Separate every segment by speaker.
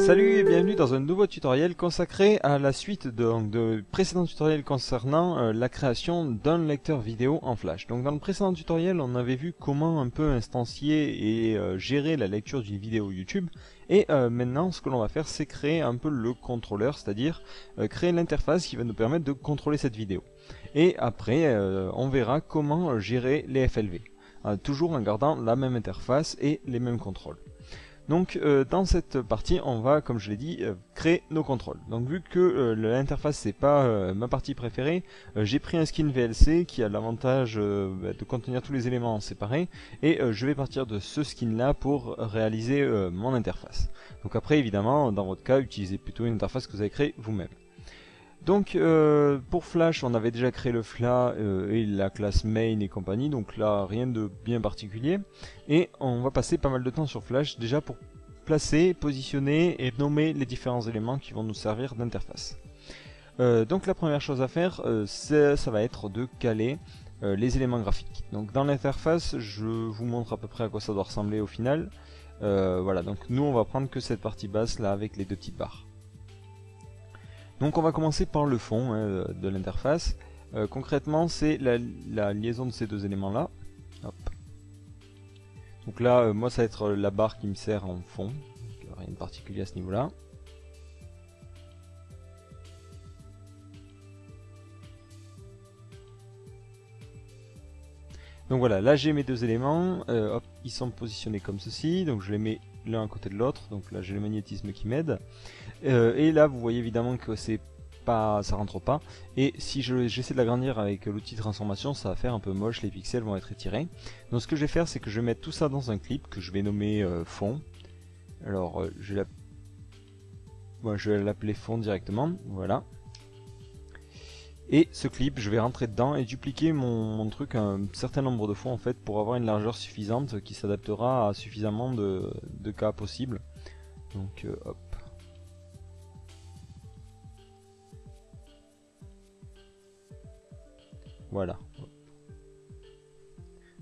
Speaker 1: Salut et bienvenue dans un nouveau tutoriel consacré à la suite de précédents tutoriels concernant la création d'un lecteur vidéo en Flash. Donc dans le précédent tutoriel, on avait vu comment un peu instancier et gérer la lecture d'une vidéo YouTube. Et maintenant, ce que l'on va faire, c'est créer un peu le contrôleur, c'est-à-dire créer l'interface qui va nous permettre de contrôler cette vidéo. Et après, on verra comment gérer les FLV, toujours en gardant la même interface et les mêmes contrôles. Donc dans cette partie on va, comme je l'ai dit, créer nos contrôles. Donc vu que l'interface c'est pas ma partie préférée, j'ai pris un skin VLC qui a l'avantage de contenir tous les éléments séparés, et je vais partir de ce skin là pour réaliser mon interface. Donc après évidemment dans votre cas utilisez plutôt une interface que vous avez créée vous-même. Donc pour Flash on avait déjà créé le FLA et la classe main et compagnie, donc là rien de bien particulier, et on va passer pas mal de temps sur Flash déjà pour placer, positionner et nommer les différents éléments qui vont nous servir d'interface. Donc la première chose à faire ça va être de caler les éléments graphiques. Donc dans l'interface je vous montre à peu près à quoi ça doit ressembler au final. Voilà, donc nous on va prendre que cette partie basse là avec les deux petites barres. Donc on va commencer par le fond de l'interface. Concrètement c'est la liaison de ces deux éléments là. Hop. Donc là moi ça va être la barre qui me sert en fond, donc, rien de particulier à ce niveau là. Donc voilà, là j'ai mes deux éléments, hop, ils sont positionnés comme ceci, donc je les mets l'un à côté de l'autre, donc là j'ai le magnétisme qui m'aide. Et là vous voyez évidemment que ça rentre pas, et si j'essaie de l'agrandir avec l'outil de transformation, ça va faire un peu moche, les pixels vont être étirés. Donc ce que je vais faire, c'est que je vais mettre tout ça dans un clip que je vais nommer fond. Alors je vais l'appeler fond directement, voilà. Et ce clip, je vais rentrer dedans et dupliquer mon truc un certain nombre de fois en fait pour avoir une largeur suffisante qui s'adaptera à suffisamment de cas possibles. Donc hop. Voilà.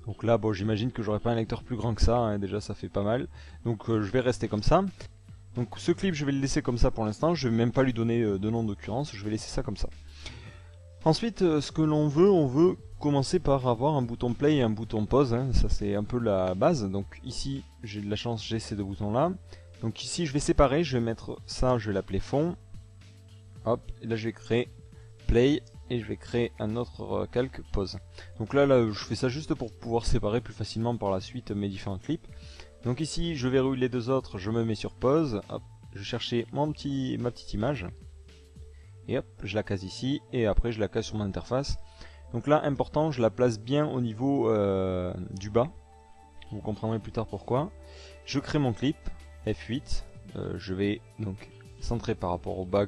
Speaker 1: Donc là, bon, j'imagine que j'aurai pas un lecteur plus grand que ça, hein, déjà ça fait pas mal. Donc je vais rester comme ça. Donc ce clip, je vais le laisser comme ça pour l'instant, je vais même pas lui donner de nom d'occurrence, je vais laisser ça comme ça. Ensuite, ce que l'on veut, on veut commencer par avoir un bouton play et un bouton pause, hein, ça c'est un peu la base. Donc ici, j'ai de la chance, j'ai ces deux boutons là. Donc ici, je vais séparer, je vais mettre ça, je vais l'appeler fond. Hop, et là je vais créer play, et je vais créer un autre calque pause. Donc là, je fais ça juste pour pouvoir séparer plus facilement par la suite mes différents clips. Donc ici, je verrouille les deux autres, je me mets sur pause, hop, je vais chercher ma petite image. Et hop, je la case ici, et après je la case sur mon interface. Donc là, important, je la place bien au niveau du bas. Vous comprendrez plus tard pourquoi. Je crée mon clip, F8. Je vais donc centrer par rapport au bas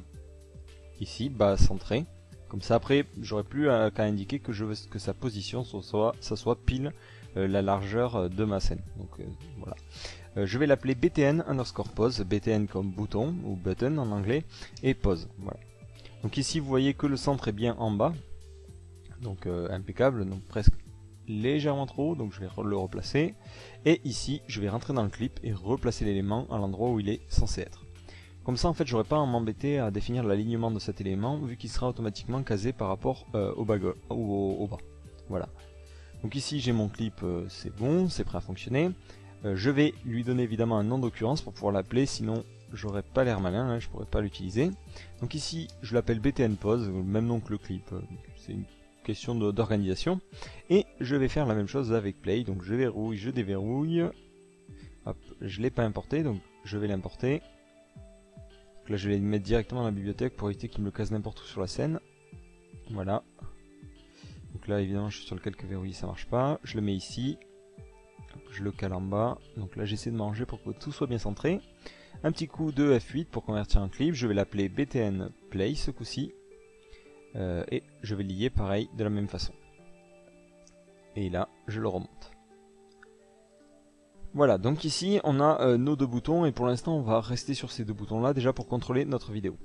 Speaker 1: ici, bas centré. Comme ça après, j'aurai plus qu'à indiquer que je veux que sa position ça soit pile la largeur de ma scène. Donc voilà. Je vais l'appeler btn underscore pause, btn comme bouton ou button en anglais, et pause. Voilà. Donc ici vous voyez que le centre est bien en bas, donc impeccable, donc presque légèrement trop haut, donc je vais le replacer. Et ici je vais rentrer dans le clip et replacer l'élément à l'endroit où il est censé être. Comme ça en fait j'aurai pas à m'embêter à définir l'alignement de cet élément vu qu'il sera automatiquement casé par rapport au bas. Voilà. Donc ici j'ai mon clip, c'est bon, c'est prêt à fonctionner. Je vais lui donner évidemment un nom d'occurrence pour pouvoir l'appeler, sinon j'aurais pas l'air malin, hein, je pourrais pas l'utiliser. Donc ici je l'appelle btn pause, même nom que le clip, c'est une question d'organisation. Et je vais faire la même chose avec play, donc je verrouille, je déverrouille. Hop, je l'ai pas importé, donc je vais l'importer. Là je vais le mettre directement dans la bibliothèque pour éviter qu'il me le casse n'importe où sur la scène. Voilà. Donc là évidemment je suis sur le calque verrouillé, ça marche pas. Je le mets ici. Je le cale en bas. Donc là j'essaie de manger pour que tout soit bien centré. Un petit coup de F8 pour convertir un clip. Je vais l'appeler btn play ce coup-ci. Et je vais le lier pareil de la même façon. Et là je le remonte. Voilà, donc ici on a nos deux boutons et pour l'instant on va rester sur ces deux boutons là déjà pour contrôler notre vidéo.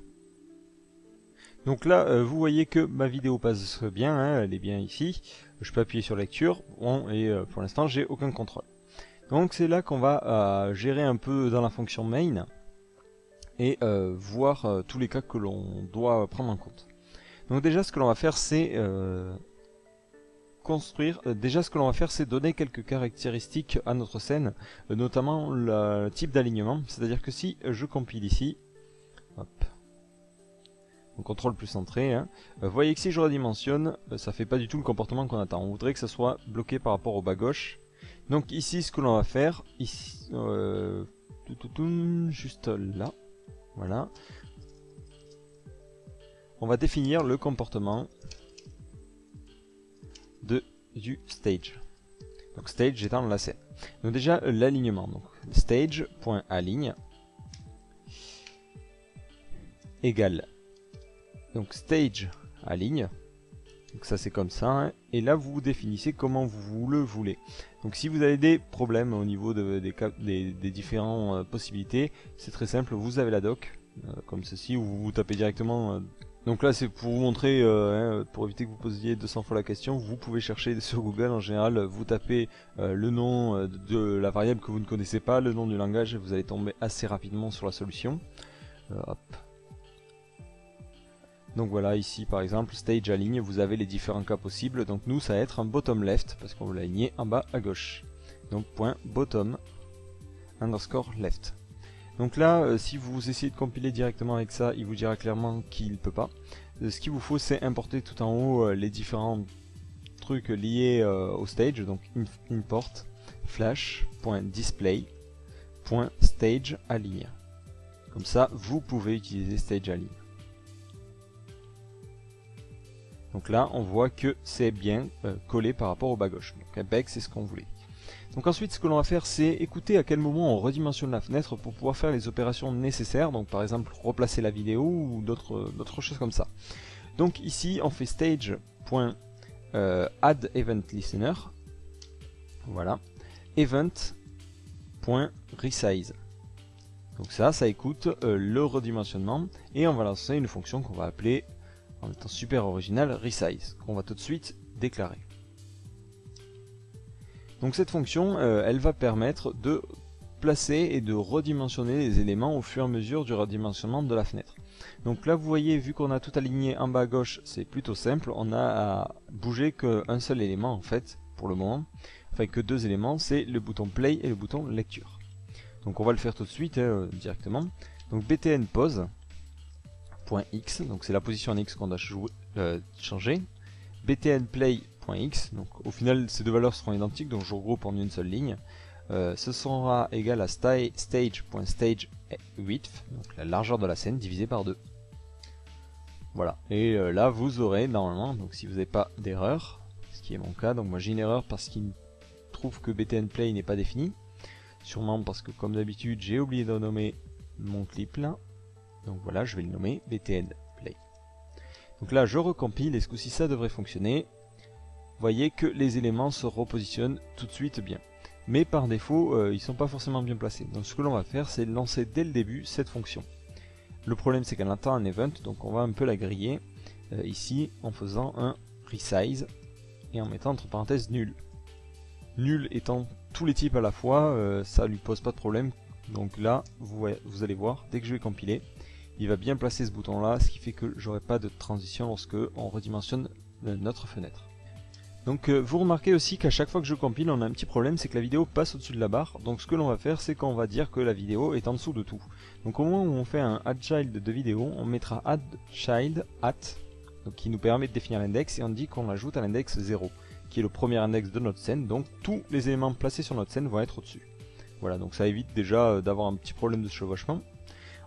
Speaker 1: Donc là vous voyez que ma vidéo passe bien, hein, elle est bien ici. Je peux appuyer sur lecture, bon, et pour l'instant j'ai aucun contrôle. Donc c'est là qu'on va gérer un peu dans la fonction main. et voir tous les cas que l'on doit prendre en compte. Donc déjà ce que l'on va faire c'est donner quelques caractéristiques à notre scène, notamment le type d'alignement, c'est-à-dire que si je compile ici, hop, on contrôle plus centré, hein, vous voyez que si je redimensionne, ça fait pas du tout le comportement qu'on attend, on voudrait que ça soit bloqué par rapport au bas gauche. Donc ici ce que l'on va faire, ici, juste là, voilà, on va définir le comportement du stage. Donc stage étant la scène. Donc déjà l'alignement. Donc stage.align égale donc stage aligne. Donc ça c'est comme ça. Hein. Et là vous définissez comment vous le voulez. Donc si vous avez des problèmes au niveau des différentes possibilités, c'est très simple. Vous avez la doc comme ceci où vous tapez directement. Donc là c'est pour vous montrer, pour éviter que vous posiez 200 fois la question, vous pouvez chercher sur Google en général, vous tapez le nom de la variable que vous ne connaissez pas, le nom du langage, et vous allez tomber assez rapidement sur la solution. Hop. Donc voilà, ici par exemple, stage aligne, vous avez les différents cas possibles, donc nous ça va être un bottom left, parce qu'on va l'aligner en bas à gauche. Donc point bottom underscore left. Donc là, si vous essayez de compiler directement avec ça, il vous dira clairement qu'il ne peut pas. Ce qu'il vous faut, c'est importer tout en haut les différents trucs liés au stage. Donc import flash.display.stage align. Comme ça, vous pouvez utiliser stage align. Donc là, on voit que c'est bien collé par rapport au bas gauche. Donc impec, c'est ce qu'on voulait. Donc ensuite ce que l'on va faire c'est écouter à quel moment on redimensionne la fenêtre pour pouvoir faire les opérations nécessaires, donc par exemple replacer la vidéo ou d'autres choses comme ça. Donc ici on fait stage.add_event_listener, voilà, event.resize. Donc ça écoute le redimensionnement et on va lancer une fonction qu'on va appeler, en étant super original, resize, qu'on va tout de suite déclarer. Donc cette fonction, elle va permettre de placer et de redimensionner les éléments au fur et à mesure du redimensionnement de la fenêtre. Donc là vous voyez, vu qu'on a tout aligné en bas à gauche, c'est plutôt simple, on a à bouger qu'un seul élément en fait, pour le moment, enfin que deux éléments, c'est le bouton play et le bouton lecture. Donc on va le faire tout de suite directement. Donc btn pose.x, donc c'est la position en x qu'on a changer, btn play .x, donc au final ces deux valeurs seront identiques, donc je regroupe en une seule ligne. Ce sera égal à stage.stage width, donc la largeur de la scène divisée par 2. Voilà, et là vous aurez normalement, donc si vous n'avez pas d'erreur, ce qui est mon cas, donc moi j'ai une erreur parce qu'il trouve que btn play n'est pas défini, sûrement parce que comme d'habitude j'ai oublié de nommer mon clip là, donc voilà, je vais le nommer btn play. Donc là je recompile et ce coup-ci ça devrait fonctionner. Vous voyez que les éléments se repositionnent tout de suite bien. Mais par défaut, ils ne sont pas forcément bien placés. Donc ce que l'on va faire, c'est lancer dès le début cette fonction. Le problème, c'est qu'elle attend un event, donc on va un peu la griller ici en faisant un resize et en mettant entre parenthèses nul. Nul étant tous les types à la fois, ça lui pose pas de problème. Donc là, vous allez voir, dès que je vais compiler, il va bien placer ce bouton là, ce qui fait que j'aurai pas de transition lorsque on redimensionne notre fenêtre. Donc vous remarquez aussi qu'à chaque fois que je compile, on a un petit problème, c'est que la vidéo passe au-dessus de la barre. Donc ce que l'on va faire, c'est qu'on va dire que la vidéo est en dessous de tout. Donc au moment où on fait un add child de vidéo, on mettra add child at, donc qui nous permet de définir l'index, et on dit qu'on l'ajoute à l'index 0, qui est le premier index de notre scène. Donc tous les éléments placés sur notre scène vont être au-dessus. Voilà, donc ça évite déjà d'avoir un petit problème de chevauchement.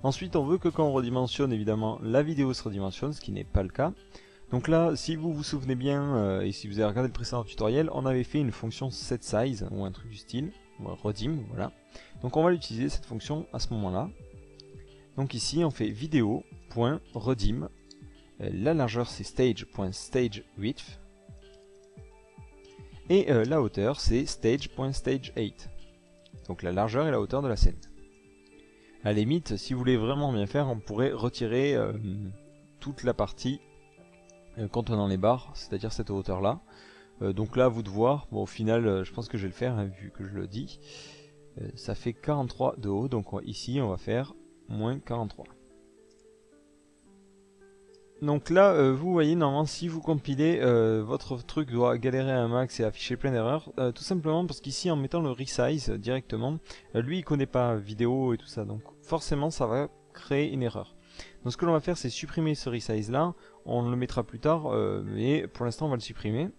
Speaker 1: Ensuite, on veut que quand on redimensionne, évidemment, la vidéo se redimensionne, ce qui n'est pas le cas. Donc là, si vous vous souvenez bien, et si vous avez regardé le précédent tutoriel, on avait fait une fonction setSize, ou un truc du style, redim, voilà. Donc on va l'utiliser, cette fonction, à ce moment-là. Donc ici, on fait vidéo.redim, la largeur c'est stage.stageWidth, et la hauteur c'est stage.stage8. Donc la largeur et la hauteur de la scène. À la limite, si vous voulez vraiment bien faire, on pourrait retirer toute la partie contenant les barres, c'est-à-dire cette hauteur là. Donc là, à vous de voir. Bon, au final, je pense que je vais le faire, hein, vu que je le dis. Ça fait 43 de haut, donc ici on va faire moins 43. Donc là, vous voyez, normalement, si vous compilez, votre truc doit galérer un max et afficher plein d'erreurs. Tout simplement parce qu'ici, en mettant le resize directement, lui, il connaît pas vidéo et tout ça. Donc forcément, ça va créer une erreur. Donc ce que l'on va faire, c'est supprimer ce resize là. On le mettra plus tard, mais pour l'instant, on va le supprimer.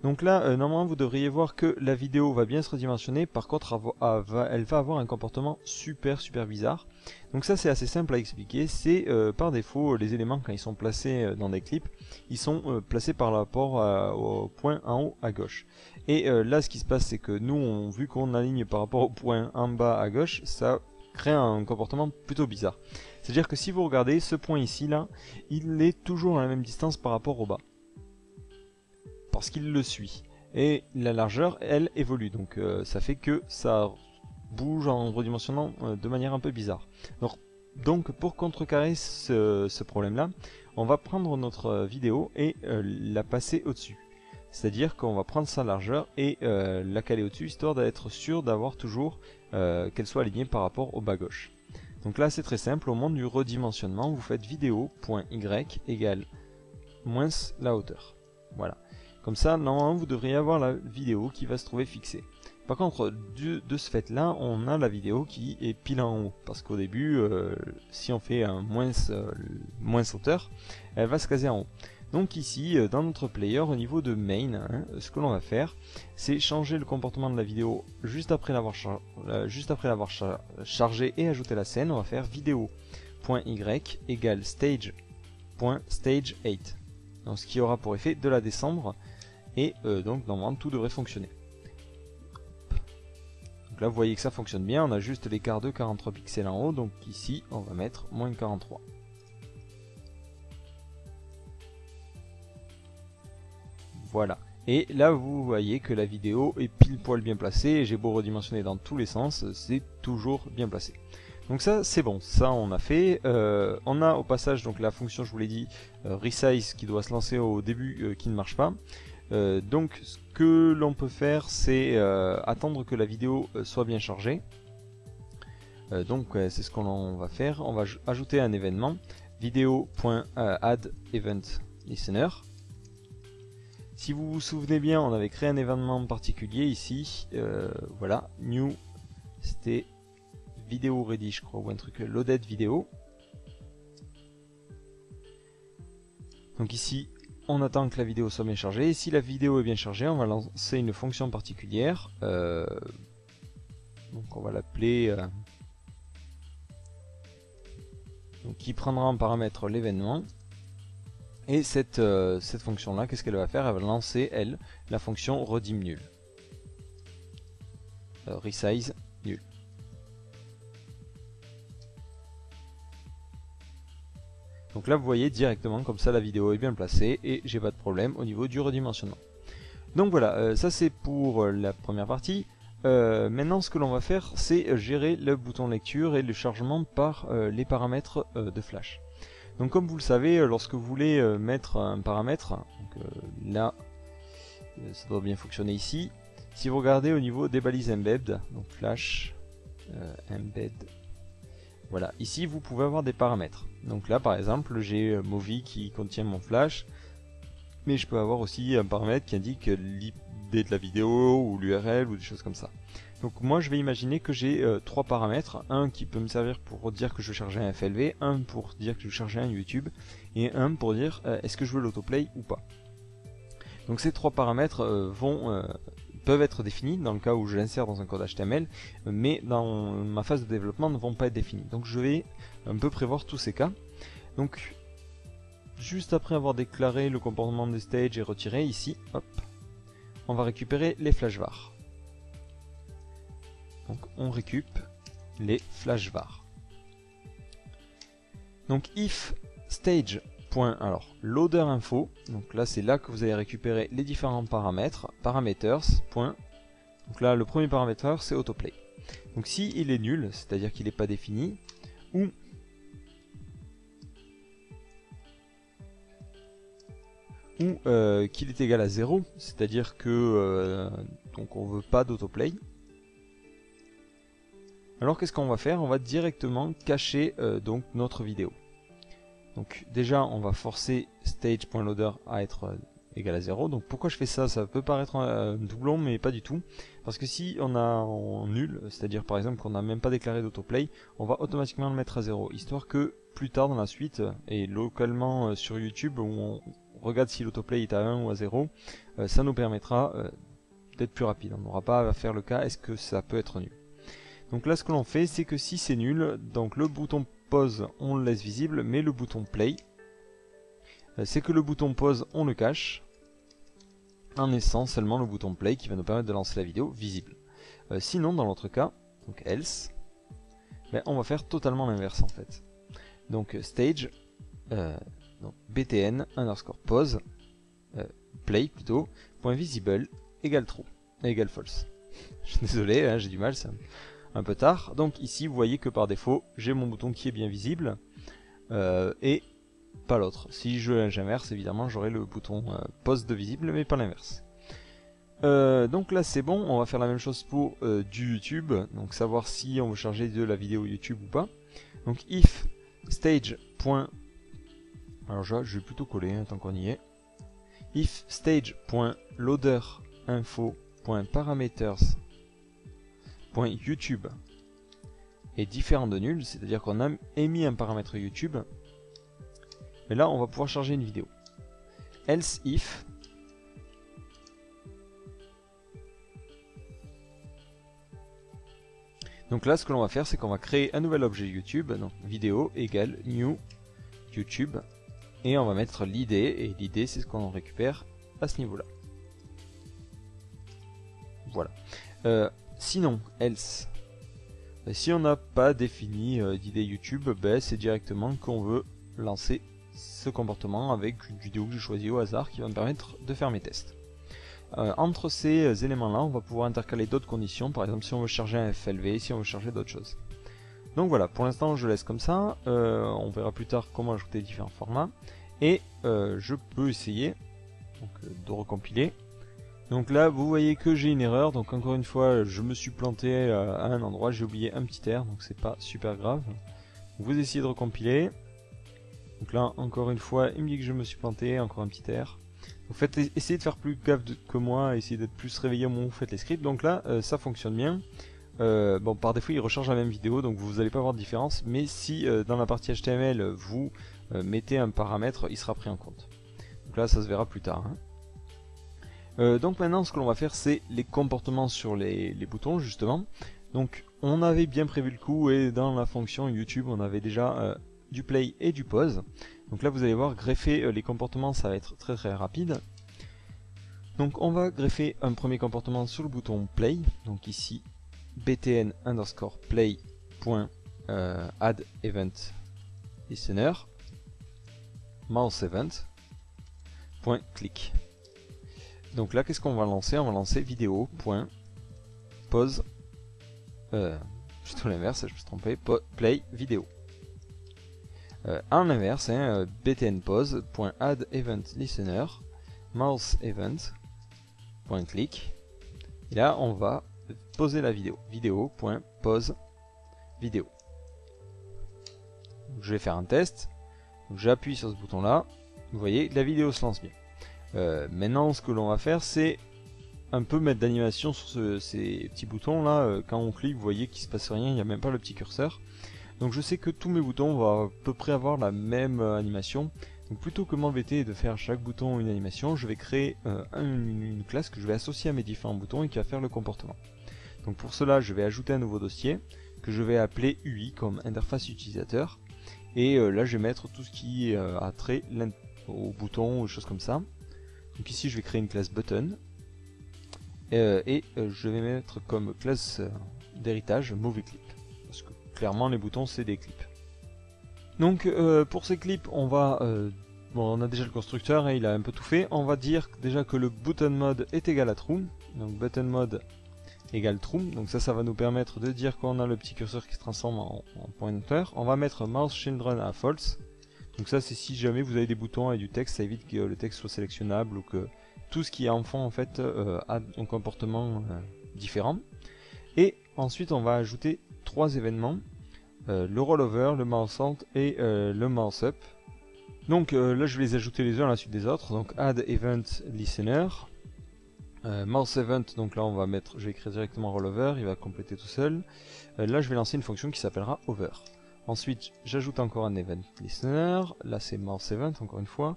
Speaker 1: Donc là, normalement, vous devriez voir que la vidéo va bien se redimensionner. Par contre, elle va avoir un comportement super bizarre. Donc ça, c'est assez simple à expliquer. C'est par défaut, les éléments, quand ils sont placés dans des clips, ils sont placés par rapport au point en haut à gauche. Et là, ce qui se passe, c'est que nous, vu qu'on aligne par rapport au point en bas à gauche, ça crée un comportement plutôt bizarre. C'est-à-dire que si vous regardez ce point ici, là, il est toujours à la même distance par rapport au bas. Parce qu'il le suit. Et la largeur, elle, évolue. Donc ça fait que ça bouge en redimensionnant de manière un peu bizarre. Donc pour contrecarrer ce problème-là, on va prendre notre vidéo et la passer au-dessus. C'est-à-dire qu'on va prendre sa largeur et la caler au-dessus, histoire d'être sûr d'avoir toujours qu'elle soit alignée par rapport au bas gauche. Donc là c'est très simple, au moment du redimensionnement, vous faites vidéo.y égale moins la hauteur. Voilà. Comme ça, normalement, vous devriez avoir la vidéo qui va se trouver fixée. Par contre, de ce fait-là, on a la vidéo qui est pile en haut. Parce qu'au début, si on fait un moins hauteur, elle va se caser en haut. Donc ici, dans notre player, au niveau de main, ce que l'on va faire, c'est changer le comportement de la vidéo juste après l'avoir chargé et ajouter la scène. On va faire vidéo.y égale stage.stage8. Donc ce qui aura pour effet de la descendre. Et donc normalement tout devrait fonctionner. Donc là vous voyez que ça fonctionne bien, on a juste l'écart de 43 pixels en haut, donc ici on va mettre moins 43. Voilà. Et là vous voyez que la vidéo est pile poil bien placée, et j'ai beau redimensionner dans tous les sens, c'est toujours bien placé. Donc ça c'est bon, ça on a fait. On a au passage donc la fonction, je vous l'ai dit, resize qui doit se lancer au début qui ne marche pas. Donc ce que l'on peut faire, c'est attendre que la vidéo soit bien chargée. Donc c'est ce qu'on va faire. On va ajouter un événement video.add_event_listener. Si vous vous souvenez bien, on avait créé un événement particulier ici. Voilà, new, c'était vidéo ready, je crois, ou un truc loaded vidéo. Donc ici, on attend que la vidéo soit bien chargée. Et si la vidéo est bien chargée, on va lancer une fonction particulière. Donc on va l'appeler qui prendra en paramètre l'événement. Et cette fonction là, qu'est-ce qu'elle va faire? Elle va lancer, elle, la fonction redim nul. Resize nul. Donc là vous voyez directement comme ça la vidéo est bien placée et j'ai pas de problème au niveau du redimensionnement. Donc voilà, ça c'est pour la première partie. Maintenant ce que l'on va faire, c'est gérer le bouton lecture et le chargement par les paramètres de flash. Donc comme vous le savez, lorsque vous voulez mettre un paramètre, donc, là ça doit bien fonctionner ici. Si vous regardez au niveau des balises embed, donc flash, embed, voilà, ici vous pouvez avoir des paramètres. Donc là par exemple j'ai movie qui contient mon flash, mais je peux avoir aussi un paramètre qui indique l'IP de la vidéo ou l'URL ou des choses comme ça. Donc moi je vais imaginer que j'ai trois paramètres, un qui peut me servir pour dire que je veux charger un FLV, un pour dire que je veux charger un YouTube, et un pour dire est-ce que je veux l'autoplay ou pas. Donc ces trois paramètres peuvent être définis dans le cas où je l'insère dans un code HTML, mais dans ma phase de développement ne vont pas être définis. Donc je vais un peu prévoir tous ces cas. Donc juste après avoir déclaré le comportement des stages et retiré ici, hop, on va récupérer les flashvars. Donc on récup les flashvars. Donc if stage alors loader info, donc là c'est là que vous allez récupérer les différents paramètres, parameters, point. Donc là le premier paramètre c'est autoplay. Donc si il est nul, c'est-à-dire qu'il n'est pas défini, ou qu'il est égal à 0, c'est-à-dire que donc on veut pas d'autoplay. Alors qu'est-ce qu'on va faire? On va directement cacher donc notre vidéo. Donc déjà on va forcer stage.loader à être égal à 0. Donc pourquoi je fais ça? Ça peut paraître un doublon mais pas du tout. Parce que si on a en nul, c'est-à-dire par exemple qu'on n'a même pas déclaré d'autoplay, on va automatiquement le mettre à 0. Histoire que plus tard dans la suite, et localement sur YouTube où on regarde si l'autoplay est à 1 ou à 0, ça nous permettra d'être plus rapide. On n'aura pas à faire le cas est-ce que ça peut être nul. Donc là ce que l'on fait c'est que si c'est nul, donc le bouton pause on le laisse visible, mais le bouton play, c'est que le bouton pause on le cache, en laissant seulement le bouton play qui va nous permettre de lancer la vidéo visible. Sinon dans l'autre cas, donc else, on va faire totalement l'inverse en fait. Donc stage, donc btn underscore pause, play plutôt, point visible égale true, égale false. Je suis désolé, hein, j'ai du mal, c'est un peu tard. Donc ici vous voyez que par défaut j'ai mon bouton qui est bien visible et pas l'autre. Si j'inverse évidemment j'aurai le bouton pause de visible mais pas l'inverse. Donc là c'est bon, on va faire la même chose pour du YouTube, donc savoir si on veut charger de la vidéo YouTube ou pas. Donc if stage. Alors je vais plutôt coller hein, tant qu'on y est. If stage.loader.info.parameters.youtube est différent de nul, c'est-à-dire qu'on a émis un paramètre YouTube, mais là on va pouvoir charger une vidéo. Else if donc là ce que l'on va faire c'est qu'on va créer un nouvel objet YouTube, donc vidéo égale new YouTube, et on va mettre l'id, et l'id c'est ce qu'on récupère à ce niveau là. Voilà. Sinon else, si on n'a pas défini d'idée YouTube, c'est directement qu'on veut lancer ce comportement avec une vidéo que j'ai choisie au hasard qui va me permettre de faire mes tests. Entre ces éléments là on va pouvoir intercaler d'autres conditions, par exemple si on veut charger un FLV, si on veut charger d'autres choses. Donc voilà, pour l'instant je laisse comme ça, on verra plus tard comment ajouter différents formats, et je peux essayer donc, de recompiler. Donc là vous voyez que j'ai une erreur, donc encore une fois je me suis planté à un endroit, j'ai oublié un petit R, donc c'est pas super grave. Vous essayez de recompiler, donc là encore une fois il me dit que je me suis planté, encore un petit R. Vous faites essayez de faire plus gaffe que moi, essayez d'être plus réveillé au moment où vous faites les scripts. Donc là ça fonctionne bien. Bon, par défaut il recharge la même vidéo donc vous n'allez pas voir de différence, mais si dans la partie HTML vous mettez un paramètre, il sera pris en compte. Donc là ça se verra plus tard hein. Donc maintenant ce que l'on va faire c'est les comportements sur les boutons justement. Donc on avait bien prévu le coup et dans la fonction YouTube on avait déjà du play et du pause. Donc là vous allez voir greffer les comportements ça va être très très rapide. Donc on va greffer un premier comportement sur le bouton play, donc ici btn underscore play point add event listener mouse event point click. Donc là qu'est-ce qu'on va lancer? On va lancer vidéo point pause plutôt l'inverse, je me suis trompé, play vidéo. En l'inverse hein, btn pause point add event listener mouse event point click, et là on va poser la vidéo, vidéo.pause vidéo. Donc, je vais faire un test, j'appuie sur ce bouton là, vous voyez la vidéo se lance bien. Maintenant ce que l'on va faire c'est un peu mettre d'animation sur ces petits boutons là, quand on clique vous voyez qu'il se passe rien, il n'y a même pas le petit curseur. Donc je sais que tous mes boutons vont à peu près avoir la même animation. Donc plutôt que m'embêter et de faire chaque bouton une animation, je vais créer une classe que je vais associer à mes différents boutons et qui va faire le comportement. Donc pour cela je vais ajouter un nouveau dossier que je vais appeler UI comme interface utilisateur, et là je vais mettre tout ce qui a trait au bouton ou choses comme ça. Donc ici je vais créer une classe button et je vais mettre comme classe d'héritage movie clip, parce que clairement les boutons c'est des clips. Donc pour ces clips on va bon, on a déjà le constructeur et il a un peu tout fait. On va dire déjà que le button mode est égal à true, donc button mode égale true, donc ça va nous permettre de dire qu'on a le petit curseur qui se transforme en pointeur. On va mettre mouse children à false, donc ça c'est si jamais vous avez des boutons et du texte, ça évite que le texte soit sélectionnable ou que tout ce qui est enfant en fait a un comportement différent. Et ensuite on va ajouter trois événements, le rollover, le mouse alt et le mouse up. Donc là je vais les ajouter les uns à la suite des autres, donc add event listener, mouse event, donc là on va mettre, je vais écrire directement rollover, il va compléter tout seul. Là je vais lancer une fonction qui s'appellera over. Ensuite j'ajoute encore un event listener, là c'est mouse event encore une fois,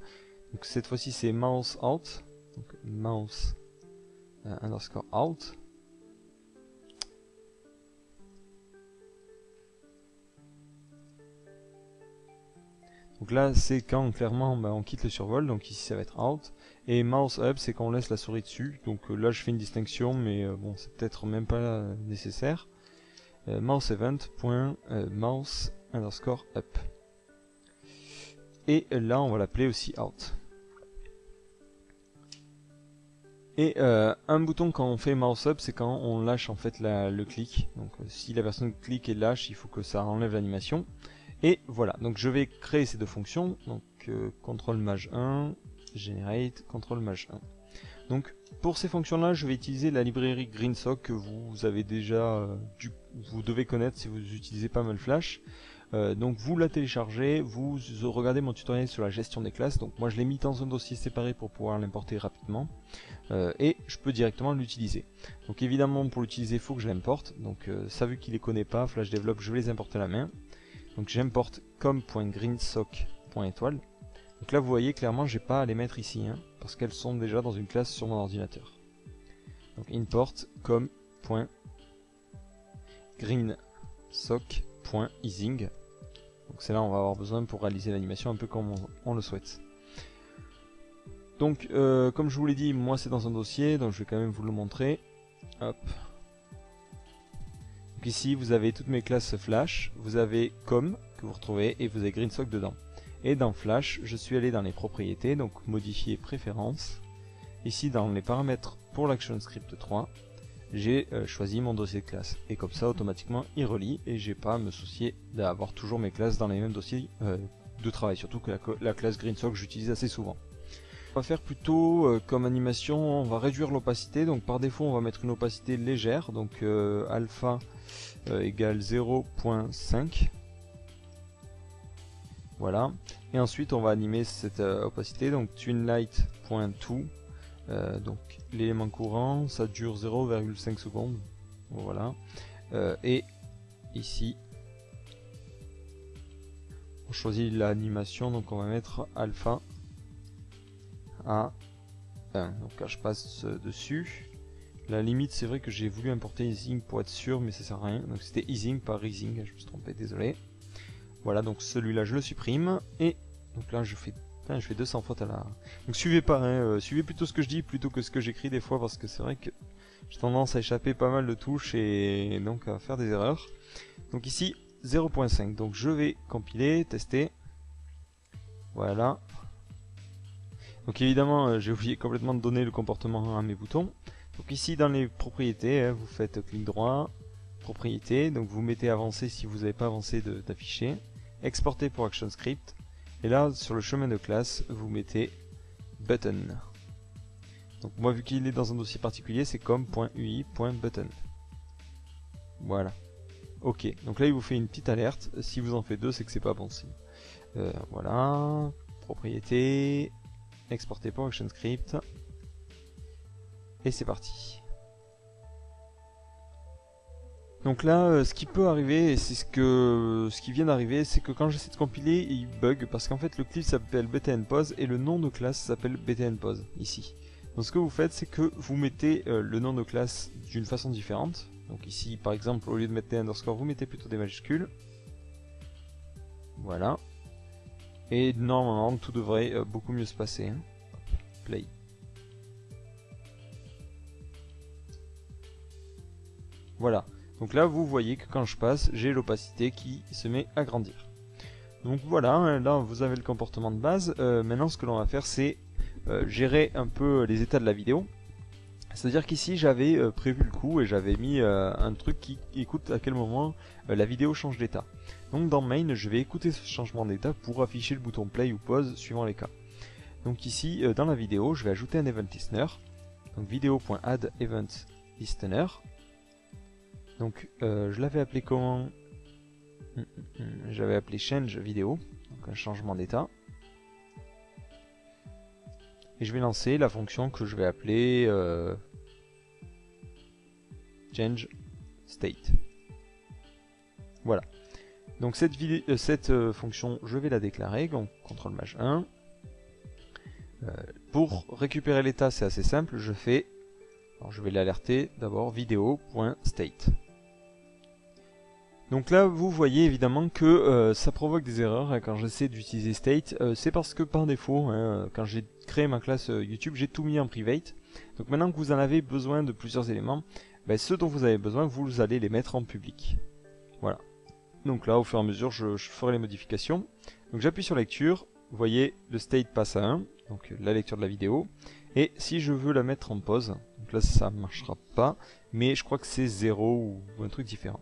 Speaker 1: donc cette fois-ci c'est mouse out, donc mouse underscore out. Donc là c'est quand clairement on quitte le survol, donc ici ça va être out. Et mouse up c'est quand on laisse la souris dessus, donc là je fais une distinction mais bon c'est peut-être même pas nécessaire. Mouse event.mouse underscore up. Et là on va l'appeler aussi out. Et un bouton quand on fait mouse up c'est quand on lâche en fait le clic. Donc si la personne clique et lâche il faut que ça enlève l'animation. Et voilà, donc je vais créer ces deux fonctions, donc control maj 1, generate, control maj 1. Donc pour ces fonctions là je vais utiliser la librairie GreenSock que vous avez déjà, vous devez connaître si vous utilisez pas mal Flash. Donc vous la téléchargez, vous regardez mon tutoriel sur la gestion des classes, donc moi je l'ai mis dans un dossier séparé pour pouvoir l'importer rapidement. Et je peux directement l'utiliser. Donc évidemment pour l'utiliser il faut que je l'importe, donc ça vu qu'il les connaît pas, Flash Develop, je vais les importer à la main. Donc j'importe com.greensock.étoile. Donc là vous voyez clairement j'ai pas à les mettre ici, hein, parce qu'elles sont déjà dans une classe sur mon ordinateur. Donc import com.greensock.easing. Donc c'est là on va avoir besoin pour réaliser l'animation un peu comme on le souhaite. Donc comme je vous l'ai dit, moi c'est dans un dossier, donc je vais quand même vous le montrer. Hop. Donc ici vous avez toutes mes classes Flash, vous avez com que vous retrouvez et vous avez GreenSock dedans. Et dans Flash, je suis allé dans les propriétés, donc modifier préférences. Ici dans les paramètres pour l'ActionScript 3, j'ai choisi mon dossier de classe. Et comme ça automatiquement il relie et j'ai pas à me soucier d'avoir toujours mes classes dans les mêmes dossiers de travail. Surtout que la classe GreenSock j'utilise assez souvent. On va faire plutôt comme animation, on va réduire l'opacité, donc par défaut on va mettre une opacité légère, donc alpha égale 0.5. Voilà, et ensuite on va animer cette opacité, donc twinlight.to, donc l'élément courant, ça dure 0,5 secondes, voilà, et ici on choisit l'animation, donc on va mettre alpha à 1, donc là je passe dessus. La limite c'est vrai que j'ai voulu importer easing pour être sûr mais ça sert à rien, donc c'était easing pas rising, je me suis trompé, désolé. Voilà, donc celui-là je le supprime et donc là je fais 200 fautes à la... Donc suivez pas, hein, suivez plutôt ce que je dis plutôt que ce que j'écris des fois parce que c'est vrai que j'ai tendance à échapper pas mal de touches et donc à faire des erreurs. Donc ici 0.5, donc je vais compiler, tester. Voilà. Donc évidemment j'ai oublié complètement de donner le comportement à mes boutons. Donc ici dans les propriétés, hein, vous faites clic droit, propriétés, donc vous mettez avancer si vous n'avez pas avancé d'afficher, exporter pour ActionScript, et là sur le chemin de classe vous mettez button. Donc moi vu qu'il est dans un dossier particulier c'est com.ui.button. Voilà. Ok, donc là il vous fait une petite alerte, si vous en faites deux c'est que c'est pas bon signe. Voilà, propriété, exporter pour ActionScript, et c'est parti. Donc là, ce qui peut arriver, et c'est ce qui vient d'arriver, c'est que quand j'essaie de compiler, il bug, parce qu'en fait le clip s'appelle btnpose et le nom de classe s'appelle btnpose, ici. Donc ce que vous faites, c'est que vous mettez le nom de classe d'une façon différente. Donc ici, par exemple, au lieu de mettre des underscores, vous mettez plutôt des majuscules. Voilà. Et normalement, tout devrait beaucoup mieux se passer. Hein. Play. Voilà. Donc là, vous voyez que quand je passe, j'ai l'opacité qui se met à grandir. Donc voilà, là vous avez le comportement de base. Maintenant, ce que l'on va faire, c'est gérer un peu les états de la vidéo. C'est-à-dire qu'ici, j'avais prévu le coup et j'avais mis un truc qui écoute à quel moment la vidéo change d'état. Donc dans Main, je vais écouter ce changement d'état pour afficher le bouton Play ou Pause suivant les cas. Donc ici, dans la vidéo, je vais ajouter un event listener. Donc vidéo.add event listener. Donc je l'avais appelé comment? J'avais appelé change vidéo, donc un changement d'état. Et je vais lancer la fonction que je vais appeler change state. Voilà. Donc cette fonction, je vais la déclarer, donc CTRL Maj 1. Pour récupérer l'état, c'est assez simple, je vais l'alerter d'abord vidéo.state. Donc là, vous voyez évidemment que ça provoque des erreurs hein, quand j'essaie d'utiliser state. C'est parce que par défaut, hein, quand j'ai créé ma classe YouTube, j'ai tout mis en private. Donc maintenant que vous en avez besoin de plusieurs éléments, ben, ceux dont vous avez besoin, vous allez les mettre en public. Voilà. Donc là, au fur et à mesure, je ferai les modifications. Donc j'appuie sur lecture, vous voyez, le state passe à 1, donc la lecture de la vidéo. Et si je veux la mettre en pause, donc là ça ne marchera pas, mais je crois que c'est 0 ou un truc différent.